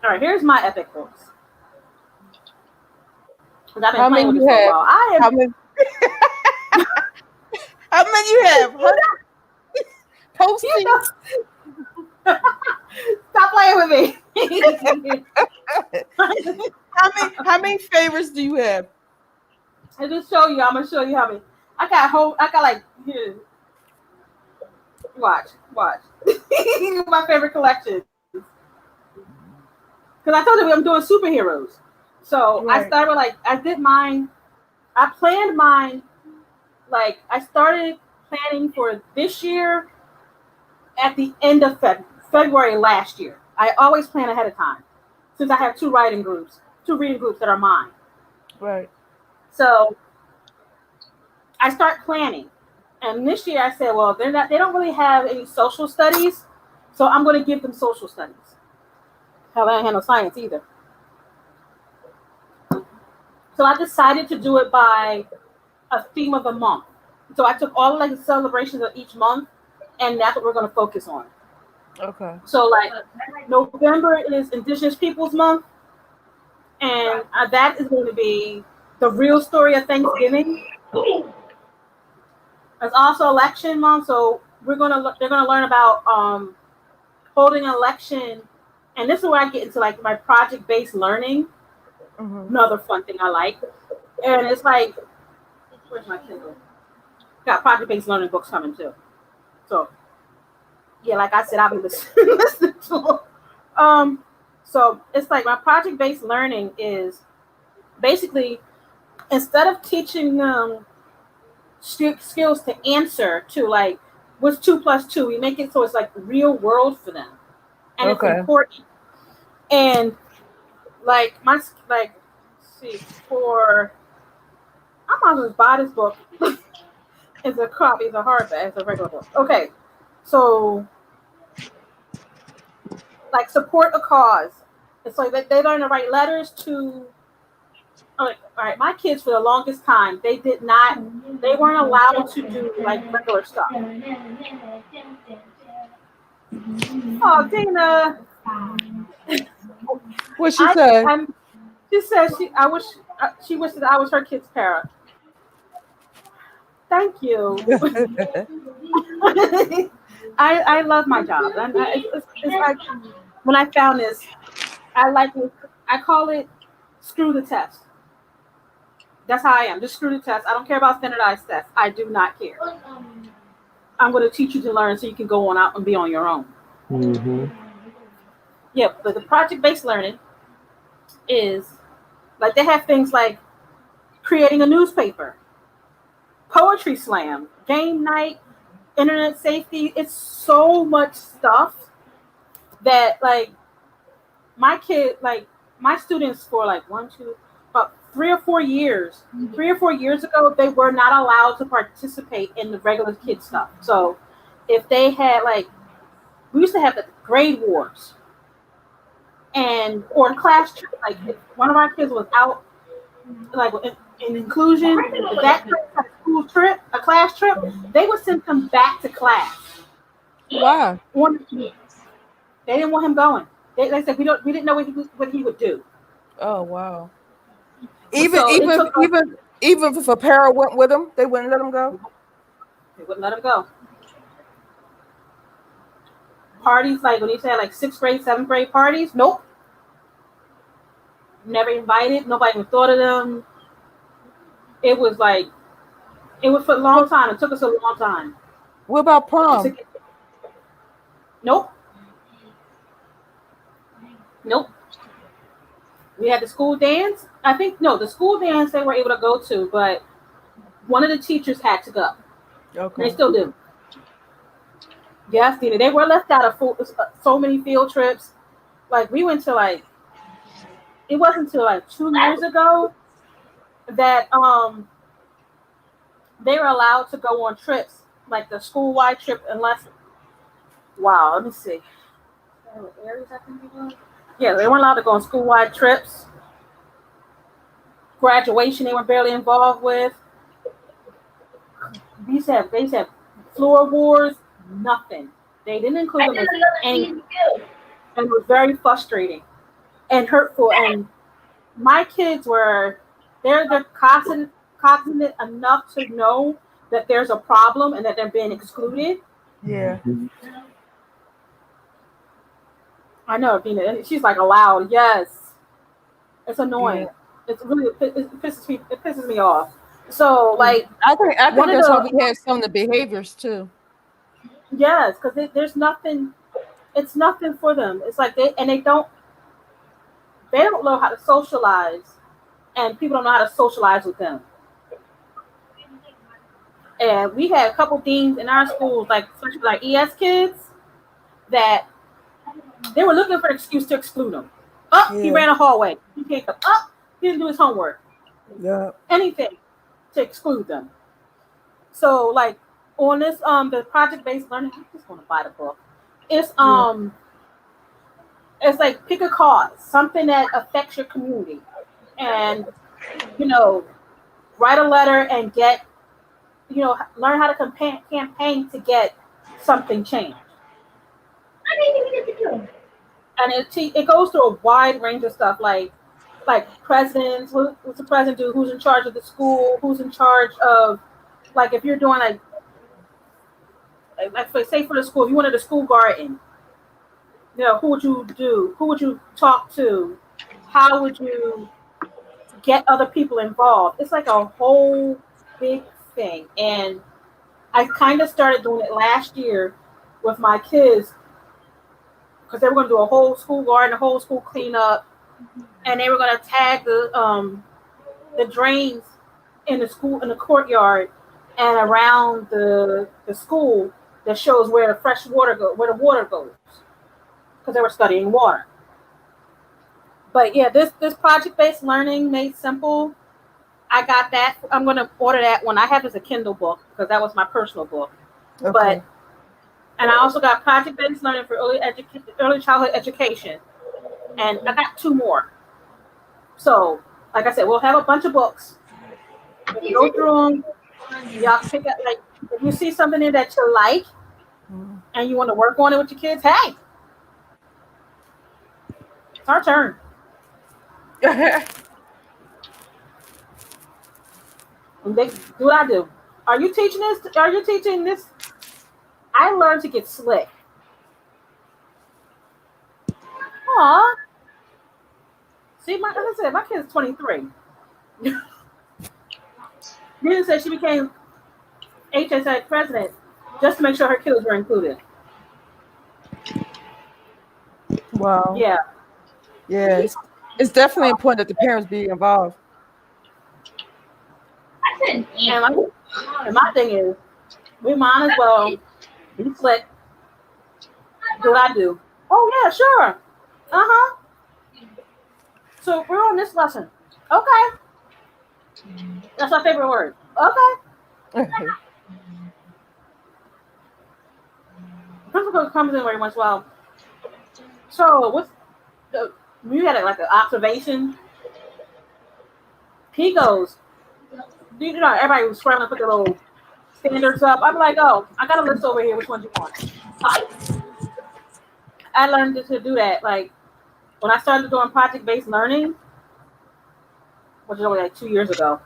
all right, here's my Epic books. Because I've been How playing many with you this for a have? while. I How have many? How many you have? Posty. you know, stop playing with me. How many favorites do you have? I just show you. I'm gonna show you how many. I got like here. Watch. My favorite collection. Because I told you I'm doing superheroes. So Right. I started like I did mine. I planned mine. Like I started planning for this year at the end of February last year. I always plan ahead of time since I have two reading groups that are mine. Right. So I start planning. And this year I said, well, they don't really have any social studies, so I'm going to give them social studies. Hell, I don't have no science either. So I decided to do it by a theme of the month. So I took all like the celebrations of each month, and that's what we're going to focus on. Okay. So like November is Indigenous Peoples Month, and that is going to be the real story of Thanksgiving. It's also election month, so they're gonna learn about holding an election, and this is where I get into like my project-based learning. Mm-hmm. Another fun thing I like, and it's like, where's my Kindle? Got project-based learning books coming too. So yeah, like I said, I'll be listening to them. So it's like my project-based learning is basically instead of teaching them skills to answer to like what's 2 + 2, we make it so it's like real world for them, and Okay. it's important. And like see for I might as well just buy this book. It's a copy, it's a hardback, it's a regular book. Okay, so like support a cause. It's like they learn to write letters to. All right, my kids for the longest time they weren't allowed to do like regular stuff. Oh, Dana. What she say? She says she wishes I was her kid's parent. Thank you. I love my job. And it's like when I found this, I call it screw the test. That's how I am. Just screw the test. I don't care about standardized tests. I do not care. I'm going to teach you to learn so you can go on out and be on your own. Mm-hmm. Yeah, but the project-based learning is like they have things like creating a newspaper, poetry slam, game night, internet safety. It's so much stuff that like my students for like about 3 or 4 years ago, they were not allowed to participate in the regular kid stuff. So if they had like, we used to have the grade wars and or class trip. Like if one of our kids was out, like in inclusion, if that kid had a school trip, a class trip, they would send him back to class. Wow. They didn't want him going. They said we didn't know what he would do. Oh wow. So it took us, Even if a parent went with him, they wouldn't let him go. they wouldn't let him go. Parties like when he said like 6th grade, 7th grade parties, nope. Never invited. Nobody even thought of them. It was for a long time. It took us a long time. What about prom? Nope. Nope. We had the school dance. I think no, the school dance they were able to go to, but one of the teachers had to go. Okay. They still do. Yes, Dina. They were left out of so many field trips. Like we went to like it wasn't until like 2 years ago that they were allowed to go on trips, like the school-wide trip, unless wow, let me see. Areas I think they were. Yeah, they weren't allowed to go on school-wide trips. Graduation, they were barely involved with. They used to have floor wars, nothing. They didn't include them in anything. And it was very frustrating and hurtful. And my kids they're cognizant enough to know that there's a problem and that they're being excluded. Yeah. I know, Dina. She's like allowed. Yes, it's annoying. Yeah. It's really it pisses me off. So like I think one of that's why the we had some of the behaviors too. yes, because there's nothing. It's nothing for them. It's like they don't know how to socialize, and people don't know how to socialize with them. And we had a couple deans in our schools, like especially like ES kids, that they were looking for an excuse to exclude him. He ran a hallway. He can't come. He didn't do his homework. Yeah. Anything to exclude them. So like on this the project-based learning, I'm just gonna buy the book. It's like pick a cause, something that affects your community, and write a letter and get learn how to campaign to get something changed. And it goes through a wide range of stuff like presidents, what's the president do, who's in charge of the school, who's in charge of like if you're doing like say for the school, if you wanted a school garden, who would you do? Who would you talk to? How would you get other people involved? It's like a whole big thing. And I kind of started doing it last year with my kids because they were going to do a whole school garden, a whole school cleanup, and they were going to tag the drains in the school in the courtyard and around the school that shows where the fresh water where the water goes, because they were studying water. But yeah, this project-based learning made simple. I got that. I'm going to order that one. I have as a Kindle book because that was my personal book. Okay. And I also got project-based learning for early childhood education, and I got 2 more. So, like I said, we'll have a bunch of books. If you go through them, y'all pick up. Like, if you see something in that you like, and you want to work on it with your kids, hey, it's our turn. And they do what I do. Are you teaching this? Are you teaching this? I learned to get slick. Aw. See, like I said, my kid's 23. Then said she became HSA president just to make sure her kids were included. Wow. Yeah. Yeah. It's definitely important that the parents be involved. I said, And my thing is, we might as well be slick. Do what I do. Oh yeah, sure. Uh-huh. So we're on this lesson. Okay. That's my favorite word. Okay. Principal comes in every once in a while. So what's the you had like an observation? He goes, you know, everybody was scrambling to put their little standards up. I'm like, oh, I got a list over here. Which ones you want? I learned to do that. Like when I started doing project-based learning, which is only like 2 years ago,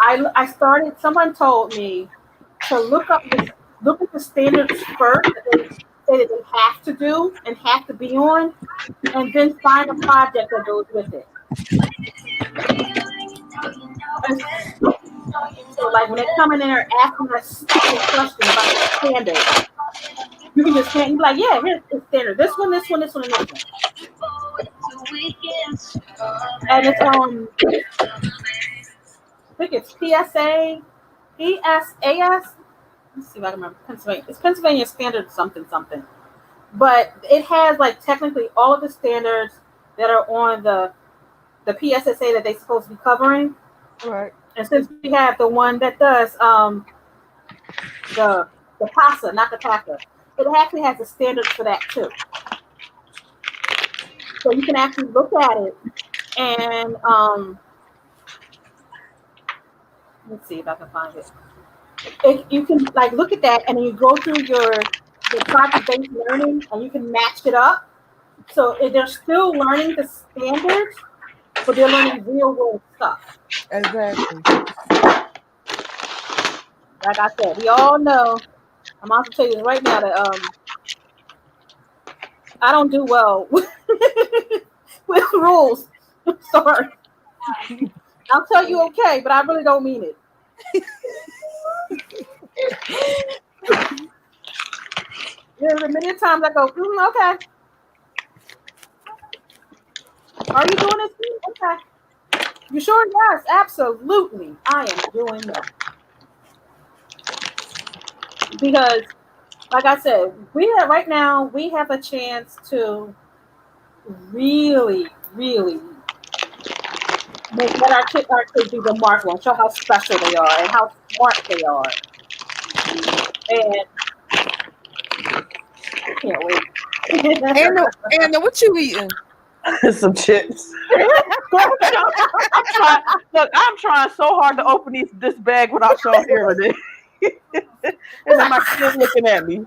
I started. Someone told me to look at the standards first that they say that they have to do and have to be on, and then find a project that goes with it. So like when they come in there asking us question about the standard, you can just can't. You be like, yeah, here's the standard. This one, this one, this one, and this one. And it's I think it's PSA, ESAS. Let's see if I can remember. Pennsylvania. It's Pennsylvania Standard something something. But it has like technically all of the standards that are on the PSSA that they're supposed to be covering. Right. And since we have the one that does the PASA, not the PACA, it actually has the standards for that too. So you can actually look at it and let's see if I can find it. You can like look at that and then you go through your project-based learning and you can match it up. So they're still learning the standards, but they're learning real world stuff. Exactly. Like I said, we all know. I'm about to tell you right now that I don't do well with rules. Sorry. I'll tell you okay, but I really don't mean it. There's a million times I go, okay. Are you doing this? Okay. You sure? Yes, absolutely. I am doing that. Because, like I said, right now we have a chance to really, really let our kids be remarkable and show how special they are and how smart they are. And I can't wait. Anna, what you eating? Some chips. I'm trying so hard to open this bag without y'all hearing it. And then my kid's looking at me.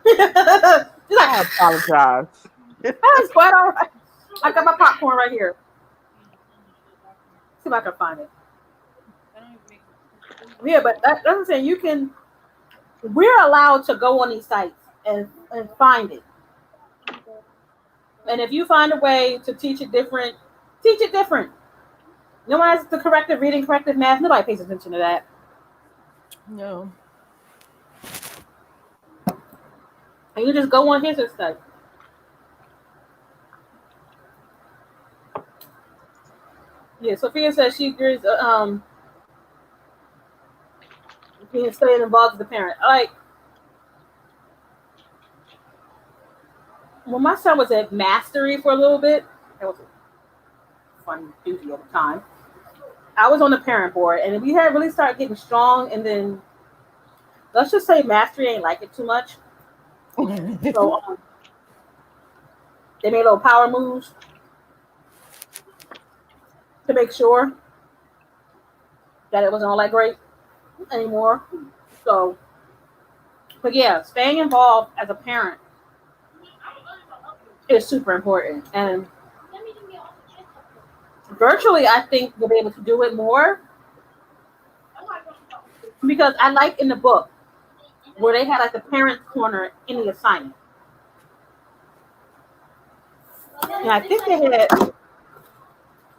I apologize. That's quite all right. I got my popcorn right here. See if I can find it. Yeah, but that's what I'm saying. We're allowed to go on these sites and find it. And if you find a way to teach it different, teach it different. No one has the corrective reading, corrective math. Nobody pays attention to that. No. And you just go on his stuff. Yeah, Sophia says she agrees. Being staying involved with the parent. Like when my son was at Mastery for a little bit, that was a fun duty at the time. I was on the parent board, and we had really started getting strong. And then let's just say Mastery ain't like it too much. So they made little power moves to make sure that it wasn't all that great anymore. So, but yeah, staying involved as a parent is super important. And virtually, I think we'll be able to do it more because I like in the book where they had like the parents corner in the assignment. And I think they had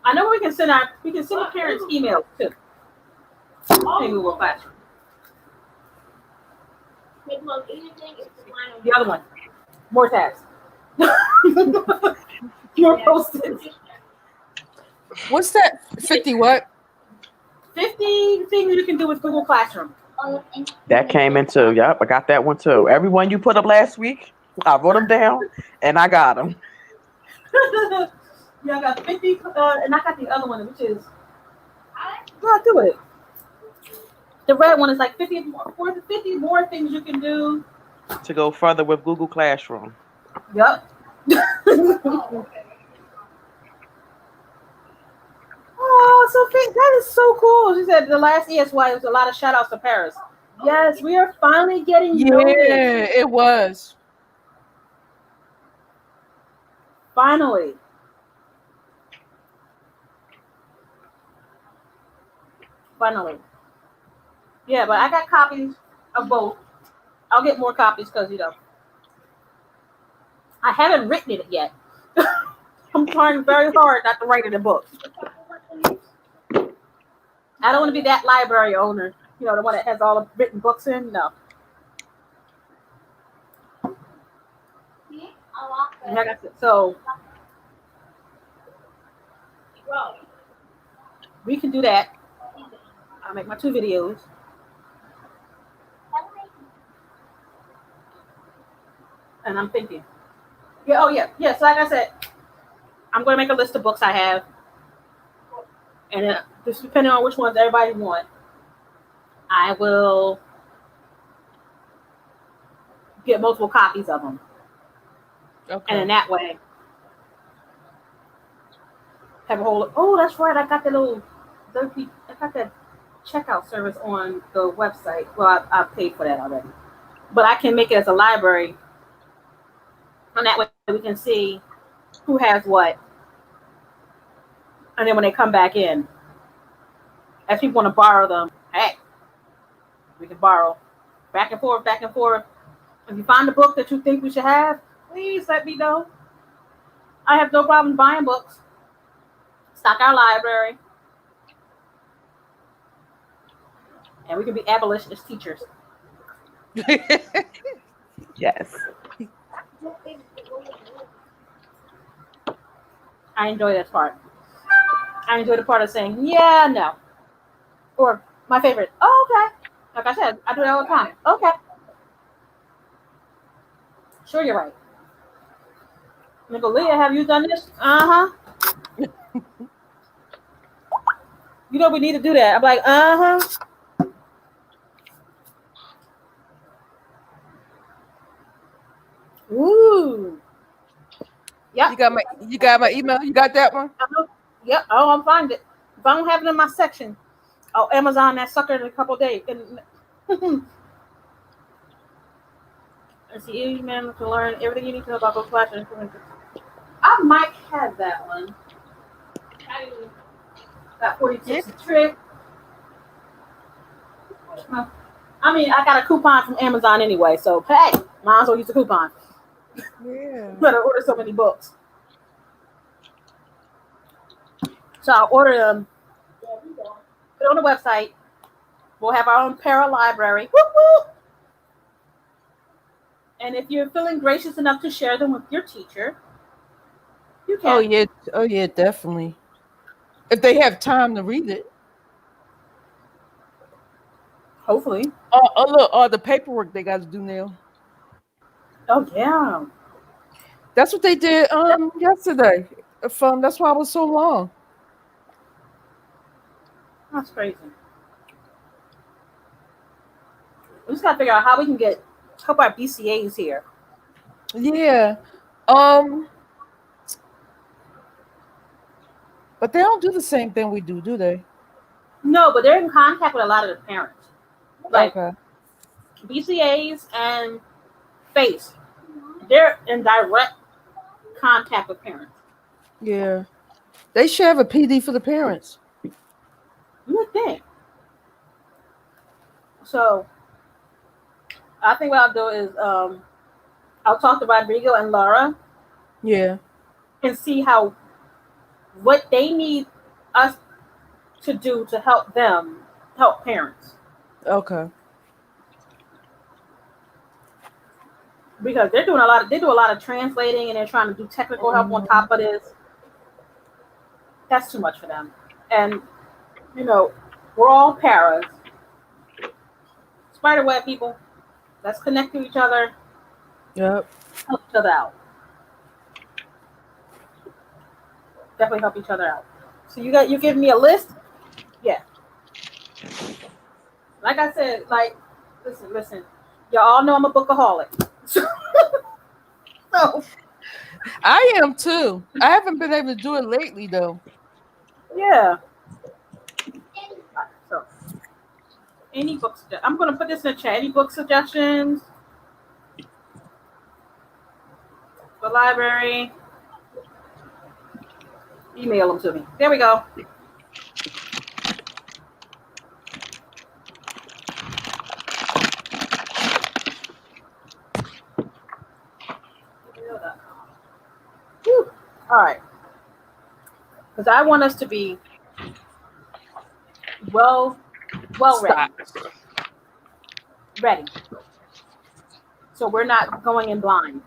I know we can send the parents emails too. In Google Classroom. The other one. More tabs. More post-its. What's that? 50 what? 50 things you can do with Google Classroom. That came into, yep, I got that one too. Everyone you put up last week, I wrote them down and I got them. Yeah, I got 50, and I got the other one, which is, what do it? The red one is like 50 more things you can do. To go further with Google Classroom. Yep. Oh, Sophie, that is so cool. She said the last ESY was a lot of shout outs to Paris. Yes, we are finally getting noticed. It was. Finally. Yeah, but I got copies of both. I'll get more copies because, I haven't written it yet. I'm trying very hard not to write it in books. I don't want to be that library owner, the one that has all the written books in. No. Like I said, so we can do that. I'll make my 2 videos. And I'm thinking. Yeah, oh yeah. Yes, like I said, I'm going to make a list of books I have. And then, just depending on which ones everybody wants, I will get multiple copies of them. Okay. And in that way, have a whole. Oh, that's right. I got that checkout service on the website. Well, I paid for that already, but I can make it as a library, and that way we can see who has what. And then when they come back in, if people want to borrow them, hey, we can borrow back and forth. If you find a book that you think we should have, please let me know. I have no problem buying books. Stock our library. And we can be abolitionist teachers. Yes. I enjoy that part. I enjoy the part of saying, yeah, no. Or my favorite, oh, okay. Like I said, I do it all the time. Okay. Sure, you're right. Leah, have you done this? Uh-huh. We need to do that. I'm like, uh-huh. Ooh. Yep. You got my email? You got that one? Yep. Oh, I'll find it. If I don't have it in my section, I'll Amazon that sucker in a couple of days. Let's see, email to learn everything you need to know about Google Classroom. I might have that one. Got 46 trick. I mean, I got a coupon from Amazon anyway, so hey, might as well use the coupon. Yeah. Better order so many books. So I'll order them, put it on the website. We'll have our own para library. Whoop, whoop. And if you're feeling gracious enough to share them with your teacher, you can. Oh yeah, definitely. If they have time to read it. Hopefully. Look, all the paperwork they got to do now. Oh yeah. That's what they did yesterday. That's why it was so long. That's crazy. We just gotta figure out how we can help our BCAs here. Yeah. But they don't do the same thing we do they? No, but they're in contact with a lot of the parents. Like okay. BCAs and FACE. They're in direct contact with parents. Yeah. They should have a PD for the parents. You would think. So I think what I'll do is I'll talk to Rodrigo and Laura. Yeah. And see what they need us to do to help parents. Okay. Because they do a lot of translating, and they're trying to do technical help on top of this. That's too much for them. And we're all paras. Spiderweb people. Let's connect to each other. Yep. Help each other out. Definitely help each other out. So you give me a list? Yeah. Like I said, listen. Y'all all know I'm a bookaholic. So I am too. I haven't been able to do it lately though. yeah. So any books? I'm gonna put this in the chat. Any book suggestions? The library. Email them to me. There we go. Whew. All right. Because I want us to be well ready. So we're not going in blind.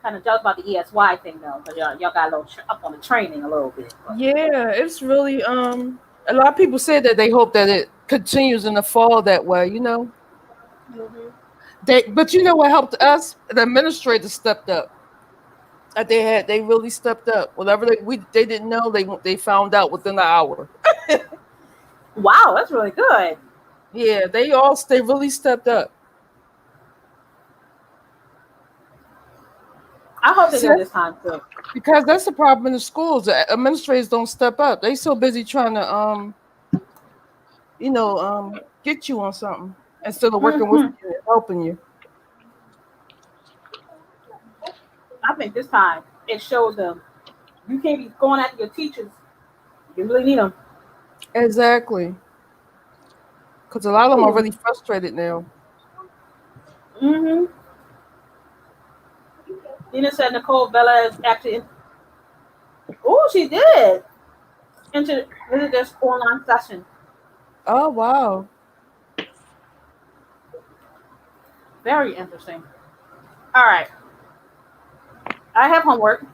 Kind of judge about the ESY thing though, because y'all got a little up on the training a little bit. Yeah, it's really a lot of people say that they hope that it continues in the fall that way, Mm-hmm. But you know what helped us? The administrators stepped up. They really stepped up. Whatever they didn't know, they found out within an hour. Wow, that's really good. Yeah, they really stepped up. I hope they do this time too. Because that's the problem in the schools. The administrators don't step up. They so busy trying to get you on something instead of working with you and helping you. I think this time it shows them you can't be going after your teachers. You really need them. Exactly. Because a lot of them are really frustrated now. Mm-hmm. Dina said Nicole Bella is actually. Oh, she did. Into this online session. Oh wow. Very interesting. All right. I have homework.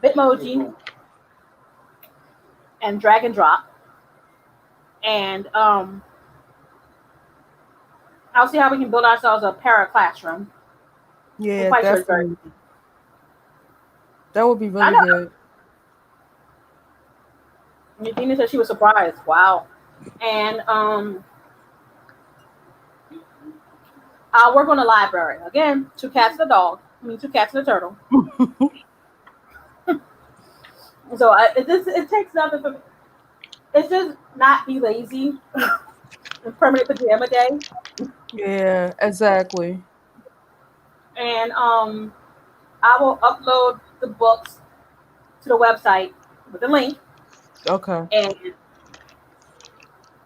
Bitmoji and drag and drop. And I'll see how we can build ourselves a para classroom. Yeah, definitely. That would be really good. Dina said she was surprised. Wow. And I'll work on the library. Again, 2 cats and a dog. 2 cats and a turtle. So it takes nothing for me. It's just not be lazy. Permanent pajama day. Yeah, exactly. And I will upload the books to the website with the link. Okay. And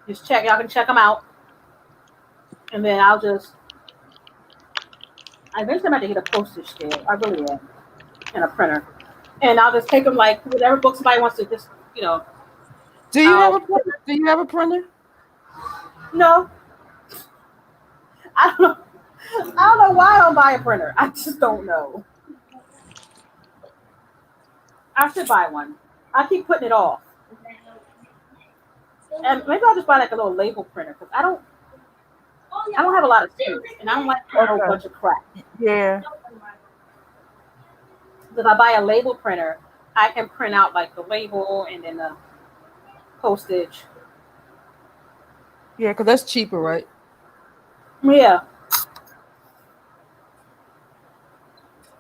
just y'all can check them out. And then I eventually have to get a postage stamp. I really am. And a printer. And I'll just take them whatever book somebody wants to just, Do you have a printer? Do you have a printer? No. I don't know why I don't buy a printer. I just don't know. I should buy one. I keep putting it off. And maybe I'll just buy a little label printer because I don't have a lot of space and I don't like a whole bunch of crap. Yeah. If I buy a label printer, I can print out the label and then the postage. Yeah, because that's cheaper, right? Yeah.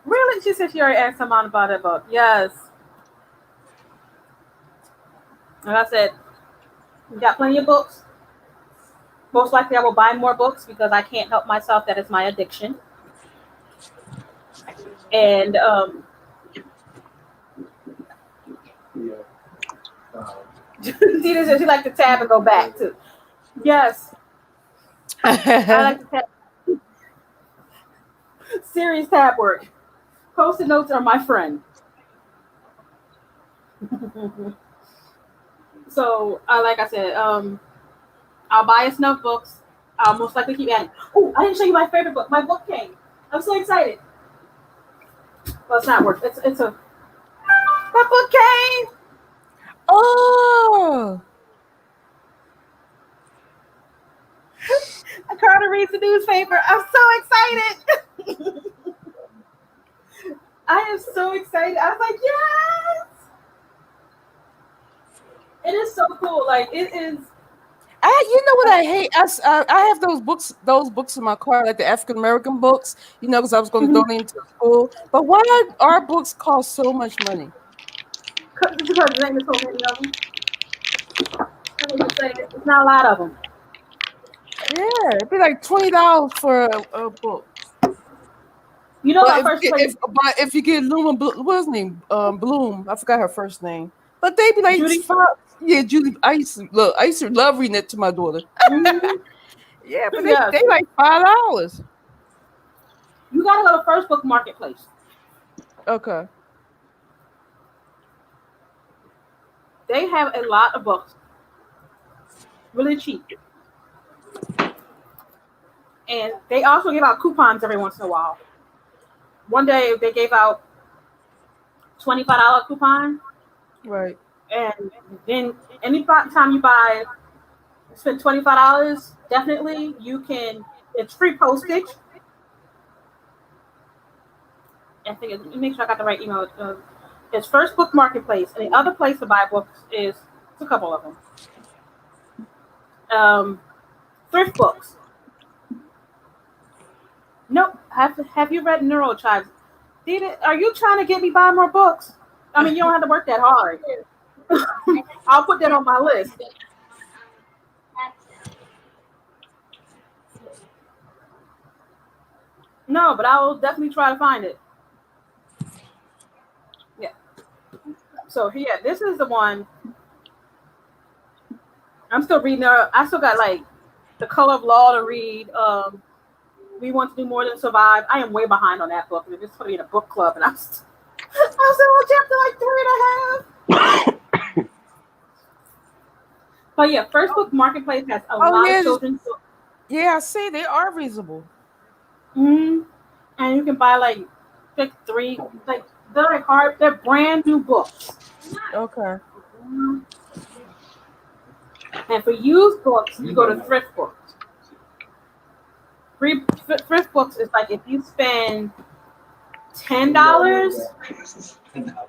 Really? She said she already asked someone about it, but yes. Like I said, we got plenty of books. Most likely I will buy more books because I can't help myself. That is my addiction. And Dina said she likes to tab and go back too. Yes. I like to tab. Serious tab work. Post-it notes are my friend. So, like I said, I'll buy us enough books. I'll most likely keep adding. Oh, I didn't show you my favorite book. My book came. I'm so excited. Well, it's not worth. It's a. My book came. Oh, Carter reads the newspaper. I'm so excited. I am so excited. I was like, yes. It is so cool. Like it is. you know what I hate? I have those books in my car, like the African American books, because I was going to Mhm. donate to school. But why our books cost so much money? Because there ain't so many of them. I mean, it's not a lot of them. Yeah, it'd be like $20 for a book. You know, But my if first you place, get, if you get what's her name? Bloom. I forgot her first name. But they'd be like Judy. five. Yeah, Julie. I used to love reading it to my daughter. Mhm. Yeah, but Yes. they like $5. You gotta go to First Book Marketplace. Okay. They have a lot of books, really cheap, and they also give out coupons every once in a while. One day they gave out $25 coupon, Right. and then any time you spend $25, definitely you can. It's free postage. I think let me make sure I got the right email. It's First Book Marketplace, and the other place to buy books is it's a couple of them. Thrift books. Nope. Have you read Neurochives? Are you trying to get me buy more books? I mean, you don't have to work that hard. I'll put that on my list. No, but I will definitely try to find it. Yeah. So yeah, this is the one. I'm still reading. I still got like The Color of Law to read. We Want to Do More Than Survive. I am way behind on that book. It's supposed to be in a book club, and I'm still on chapter like 3.5. But yeah, First Book Marketplace has a lot of children's books. Yeah, I see they are reasonable. Mm-hmm. And you can buy like three, like they're brand new books. Okay. And for used books, you go to thrift books. Thrift books is like if you spend $10,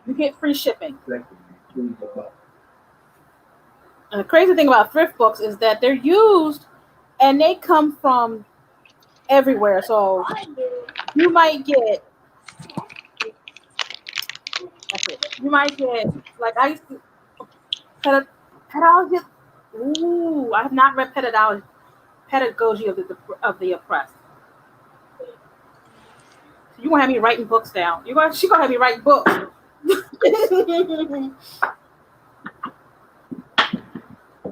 you get free shipping. And the crazy thing about thrift books is that they're used and they come from everywhere. So you might get like I used to pedagogy. Ooh, I have not read pedagogy of the oppressed. You gonna have me writing books down. She gonna have me writing books.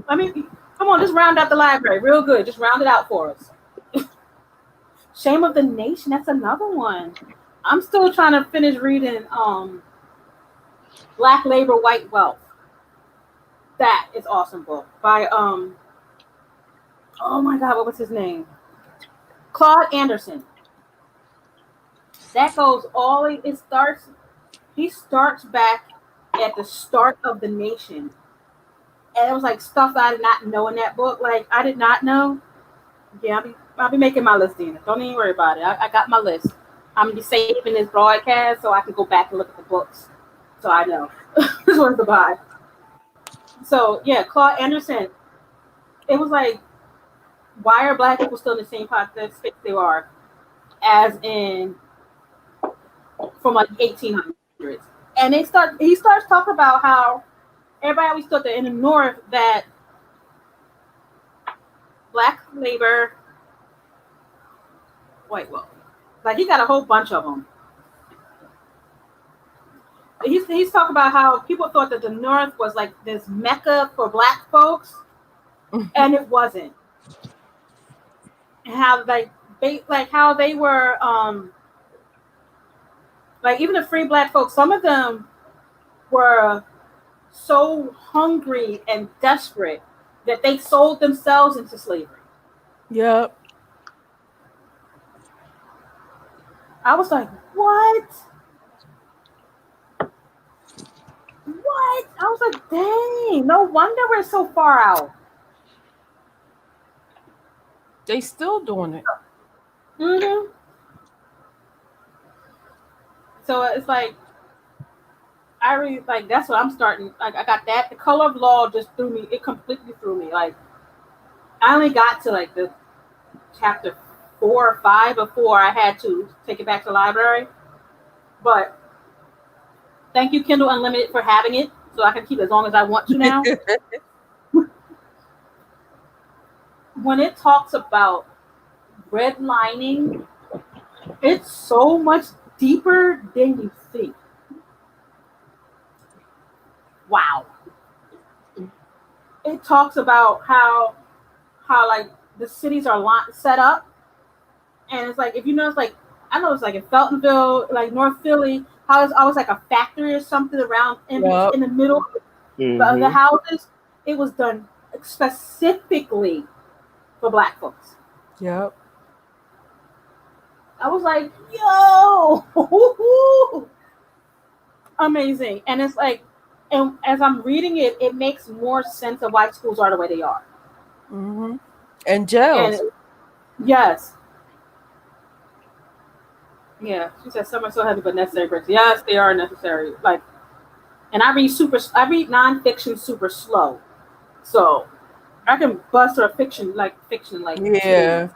Let me come on, just round out the library real good. Just round it out for us. Shame of the Nation. That's another one. I'm still trying to finish reading Black Labor, White Wealth. That is awesome book by oh my god, what was his name? Claude Anderson. That goes he starts back at the start of the nation. And it was like stuff I did not know in that book. Like I did not know. Yeah, I'll be making my list, Dina. Don't even worry about it. I got my list. I'm gonna be saving this broadcast so I can go back and look at the books. So I know this one's to buy. So yeah, Claude Anderson. It was like, why are Black people still in the same space they are, as in from like 1800s? And he starts talking about how everybody always thought that in the North that Black labor, white wealth, like he got a whole bunch of them. He's talking about how people thought that the North was like this mecca for Black folks, and it wasn't. And how how they were like even the free Black folks. Some of them were so hungry and desperate that they sold themselves into slavery. Yep. I was like, what? What? I was like, dang, no wonder we're so far out. They still doing it. Mm-hmm. So it's like, I really like that's what I'm starting. Like I got that. The Color of Law just threw me. It completely threw me. Like I only got to like the chapter 4 or 5 before I had to take it back to the library. But thank you, Kindle Unlimited, for having it, so I can keep it as long as I want to now. When it talks about redlining, it's so much deeper than you think. Wow. It talks about how like the cities are set up, and it's like if you notice, like I know it's like in Feltonville, like North Philly, how it's always like a factory or something around in the middle of the houses. It was done specifically for Black folks. Yep. I was like, yo, amazing. And it's like, and as I'm reading it, it makes more sense of why schools are the way they are. Mm-hmm. And jails. And yes. Yeah, she said some are so heavy but necessary breaks. Yes, they are necessary. Like, and I read nonfiction super slow, so I can bust through fiction like Yeah.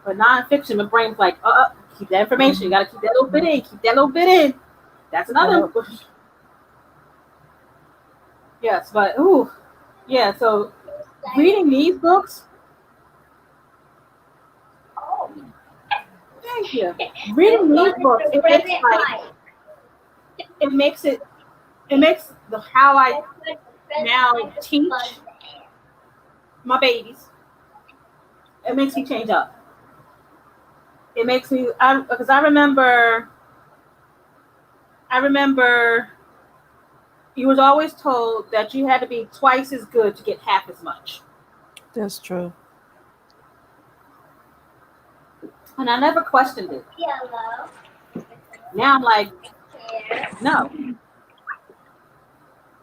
But nonfiction, my brain's like, keep that information. You gotta keep that little bit in. Keep that little bit in. That's another. Yes, but yeah. So reading these books. Oh, thank you. Reading these books, it makes how I now teach my babies. It makes me change up. It makes me, because I remember you was always told that you had to be twice as good to get half as much. That's true. And I never questioned it. Now I'm like, no,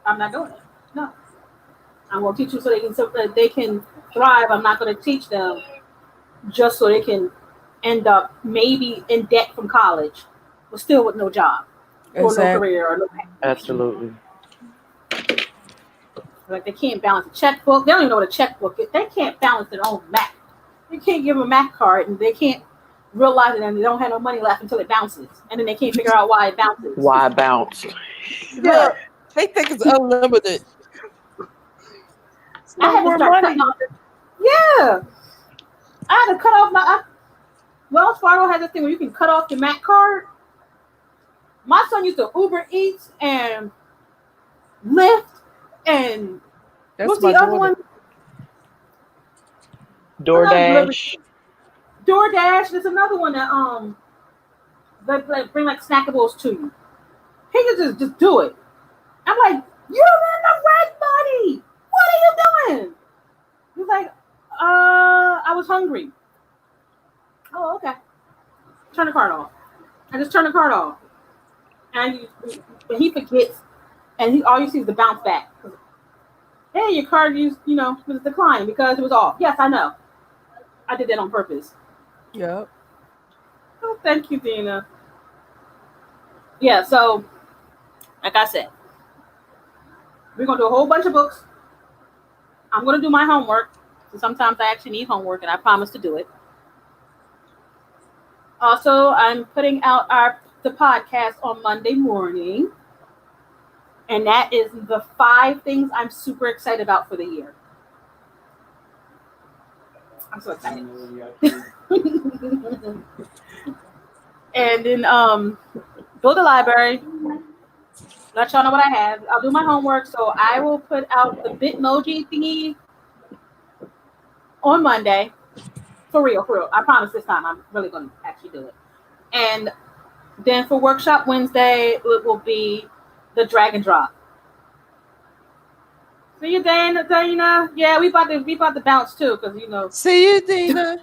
I'm not doing it. No, I'm going to teach them so that they can thrive. I'm not going to teach them just so they can end up maybe in debt from college, but still with no job or no career or no pay. Absolutely. Like they can't balance a checkbook. They don't even know what a checkbook is. They can't balance their own Mac. You can't give them a Mac card, and they can't realize it, and they don't have no money left until it bounces, and then they can't figure out why it bounces. Why it bounced? Yeah, they think it's unlimited. I had to start cutting off. Yeah, I had to cut off my. Wells Fargo has this thing where you can cut off your Mac card. My son used to Uber Eats and Lyft and what's the other one? DoorDash. DoorDash. There's another one that they bring like snackables to you. He could just do it. I'm like, you're in the red money. What are you doing? He's like, I was hungry. Oh, okay. Turn the card off. I just turn the card off. And he forgets, and all you see is the bounce back. Hey, your card was declined because it was off. Yes, I know. I did that on purpose. Yep. Oh, thank you, Dina. Yeah, so like I said, we're gonna do a whole bunch of books. I'm gonna do my homework. So sometimes I actually need homework, and I promise to do it. Also, I'm putting out the podcast on Monday morning. And that is the 5 things I'm super excited about for the year. I'm so excited. And then go to the library. Let y'all know what I have. I'll do my homework. So I will put out the Bitmoji thingy on Monday. For real. I promise this time I'm really going to actually do it. And then for Workshop Wednesday, it will be the drag and drop. See you, Dana. Yeah, we about to bounce too, because you know. See you, Dina.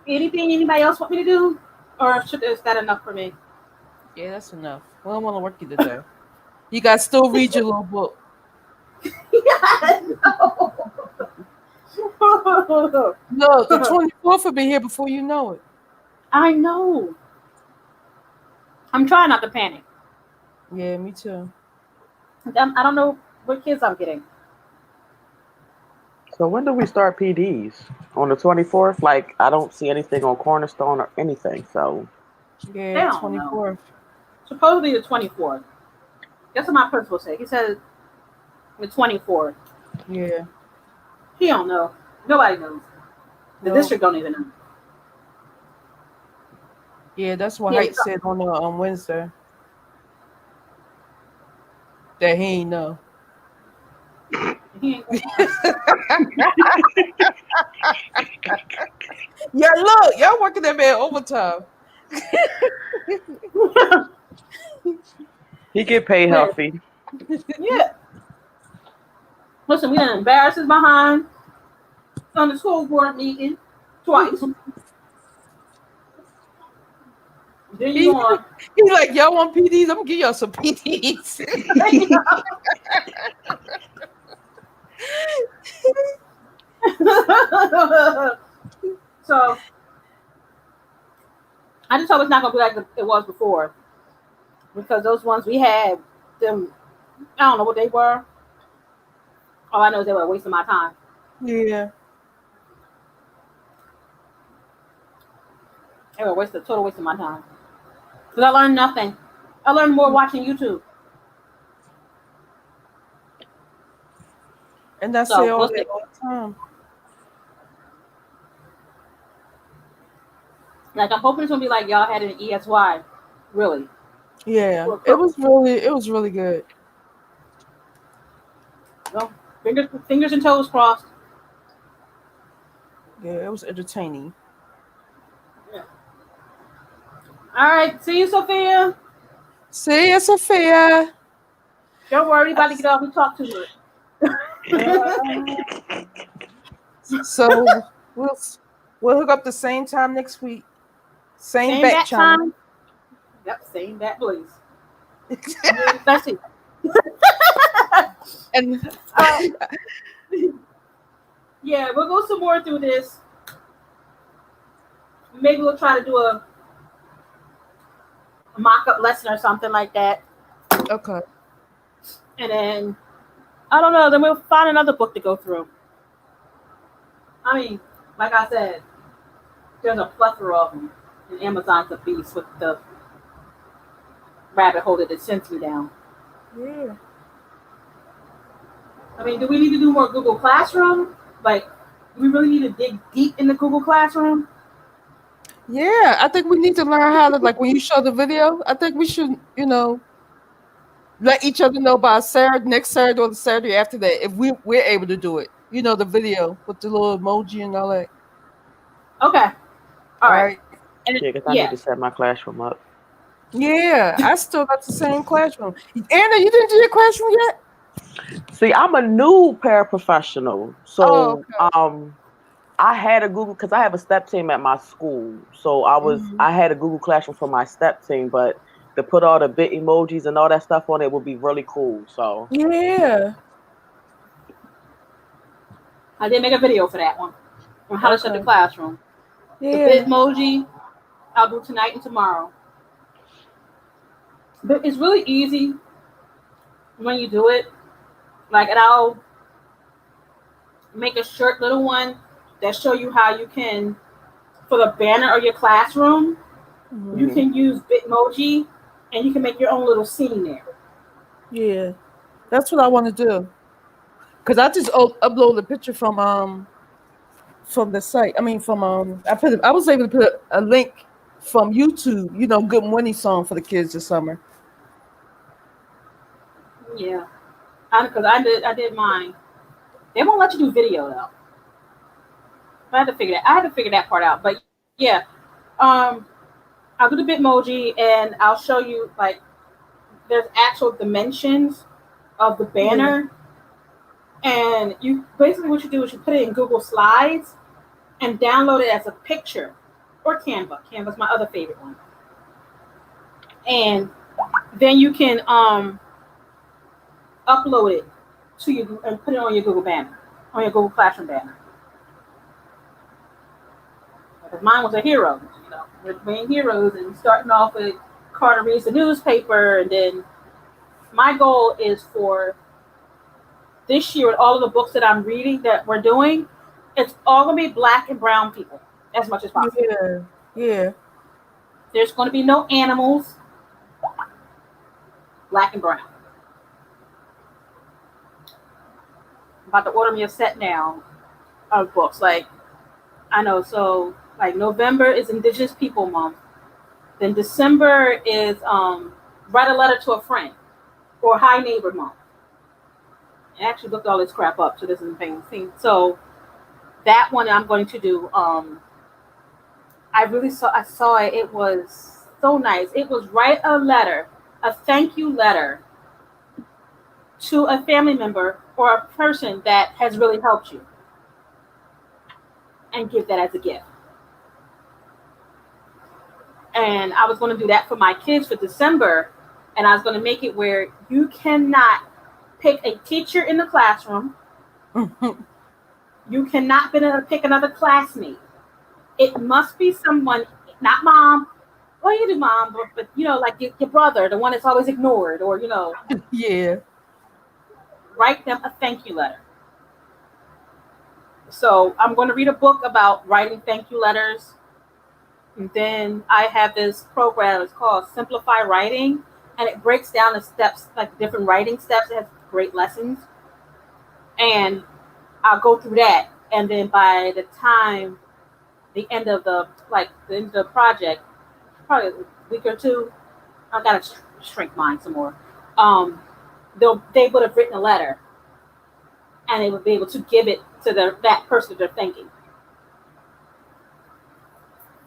Anything anybody else want me to do, or is that enough for me? Yeah, that's enough. We don't want to work you today. You guys still read your little book. Yeah, no. No, the 24th will be here before you know it. I know. I'm trying not to panic. Yeah, me too. I don't know what kids I'm getting. So when do we start PDs? On the 24th? Like, I don't see anything on Cornerstone or anything. So They Yeah, don't know. 24th. Supposedly the 24th. That's what my principal said. He said the 24th. Yeah. He don't know. Nobody knows. The No. district don't even know. Yeah, that's what Yeah, Height said on Wednesday. That he ain't know. He ain't Yeah, look, y'all working that man overtime. he get paid healthy. Yeah. Listen, we done embarrassed his behind on the school board meeting twice. Then you on. He like, y'all want PDs? I'm gonna give y'all some PDs. So I just hope it's not gonna be like it was before, because those ones we had, them, I don't know what they were. All I know is they were wasting my time. Yeah. They were total waste of my time. Because I learned nothing. I learned more watching YouTube. And that's So, it all we'll the see. time. Like, I'm hoping it's gonna be like y'all had an ESY, really. Yeah. It was really good. Well, fingers and toes crossed. Yeah, it was entertaining. All right, see you, Sophia. See ya, Sophia. Don't worry, we about to get off. We talk too much. So we'll hook up the same time next week. Same back bat channel. time. Yep, same bat, please. That's it. And yeah, we'll go some more through this. Maybe we'll try to do a mock-up lesson or something like that. okay. And then, I don't know, then we'll find another book to go through. I mean, like I said, there's a plethora of them. And Amazon's a beast with the rabbit hole that it sends me down. Yeah. I mean, do we need to do more Google Classroom? Like, do we really need to dig deep in the Google Classroom? Yeah, I think we need to learn how to, like, when you show the video, I think we should, let each other know by next Saturday or the Saturday after that if we're able to do it. The video with the little emoji and all that. Okay. All right. Yeah, because I need to set my classroom up. Yeah, I still got the same classroom. Anna, you didn't do your classroom yet? See, I'm a new paraprofessional. So I had a Google, because I have a step team at my school. So I had a Google Classroom for my step team, but to put all the bit emojis and all that stuff on it would be really cool. So yeah. I did make a video for that one on how to set the classroom. Yeah. The Bitmoji, I'll do tonight and tomorrow. But it's really easy when you do it. Like, and I'll make a short little one that show you how you can, for the banner of your classroom, you can use Bitmoji and you can make your own little scene there. Yeah, that's what I want to do. Cause I just uploaded a picture from the site. I mean, I was able to put a link from YouTube. Good Morning song for the kids this summer. Yeah, because I did mine. They won't let you do video though. I had to figure that part out. But yeah, I'll do the Bitmoji and I'll show you like there's actual dimensions of the banner, and you basically what you do is you put it in Google Slides and download it as a picture, or Canva. Canva's my other favorite one, and then you can upload it to you and put it on your Google banner, on your Google Classroom banner. Because mine was a hero, you know, with being heroes and starting off with Carter reads the newspaper, and then my goal is for this year with all of the books that I'm reading that we're doing, it's all gonna be Black and brown people as much as possible. Yeah. There's gonna be no animals, Black and brown. I'm about to order me a set now of books. Like I know, so like November is Indigenous People Month. Then December is Write a Letter to a Friend or Hi Neighbor Month. I actually looked all this crap up, so this isn't paying thing. So that one I'm going to do. I saw it. It was so nice. It was write a letter, a thank you letter to a family member or a person that has really helped you, and give that as a gift. And I was going to do that for my kids for December, and I was going to make it where you cannot pick a teacher in the classroom. You cannot pick another classmate. It must be someone, not mom. Well, you do mom, but you know, like your brother, the one that's always ignored, or you know, Yeah. write them a thank you letter. So I'm going to read a book about writing thank you letters. And then I have this program. It's called Simplify Writing, and it breaks down the steps, like different writing steps. It has great lessons, and I'll go through that. And then by the time the end of the project, probably a week or two, I gotta shrink mine some more. They would have written a letter, and they would be able to give it to that person they're thanking.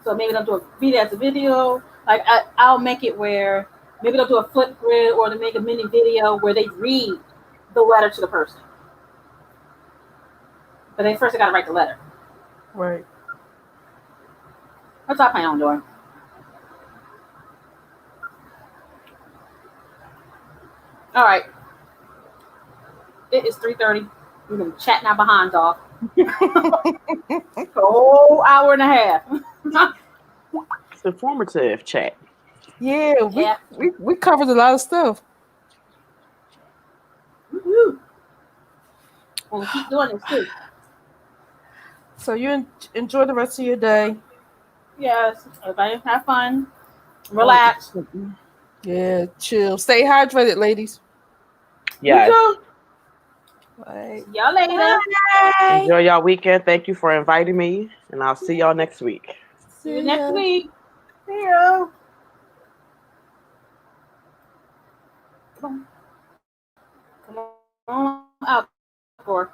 So maybe they'll do a video as a video. Like I'll make it where maybe they'll do a Flipgrid, or they make a mini video where they read the letter to the person. But they first got to write the letter. Right. What's I plan on doing? All right. It is 3:30. We've been chatting our behinds off. A whole hour and a half. It's informative chat. Yeah, we covered a lot of stuff. Woo-hoo. We'll keep doing this too. So you enjoy the rest of your day. Yes. Everybody have fun. Relax. Yeah, chill. Stay hydrated, ladies. Yes. Bye. See y'all later. Bye. Enjoy y'all weekend. Thank you for inviting me, and I'll see y'all next week. See you next week. See you. Come on out, for.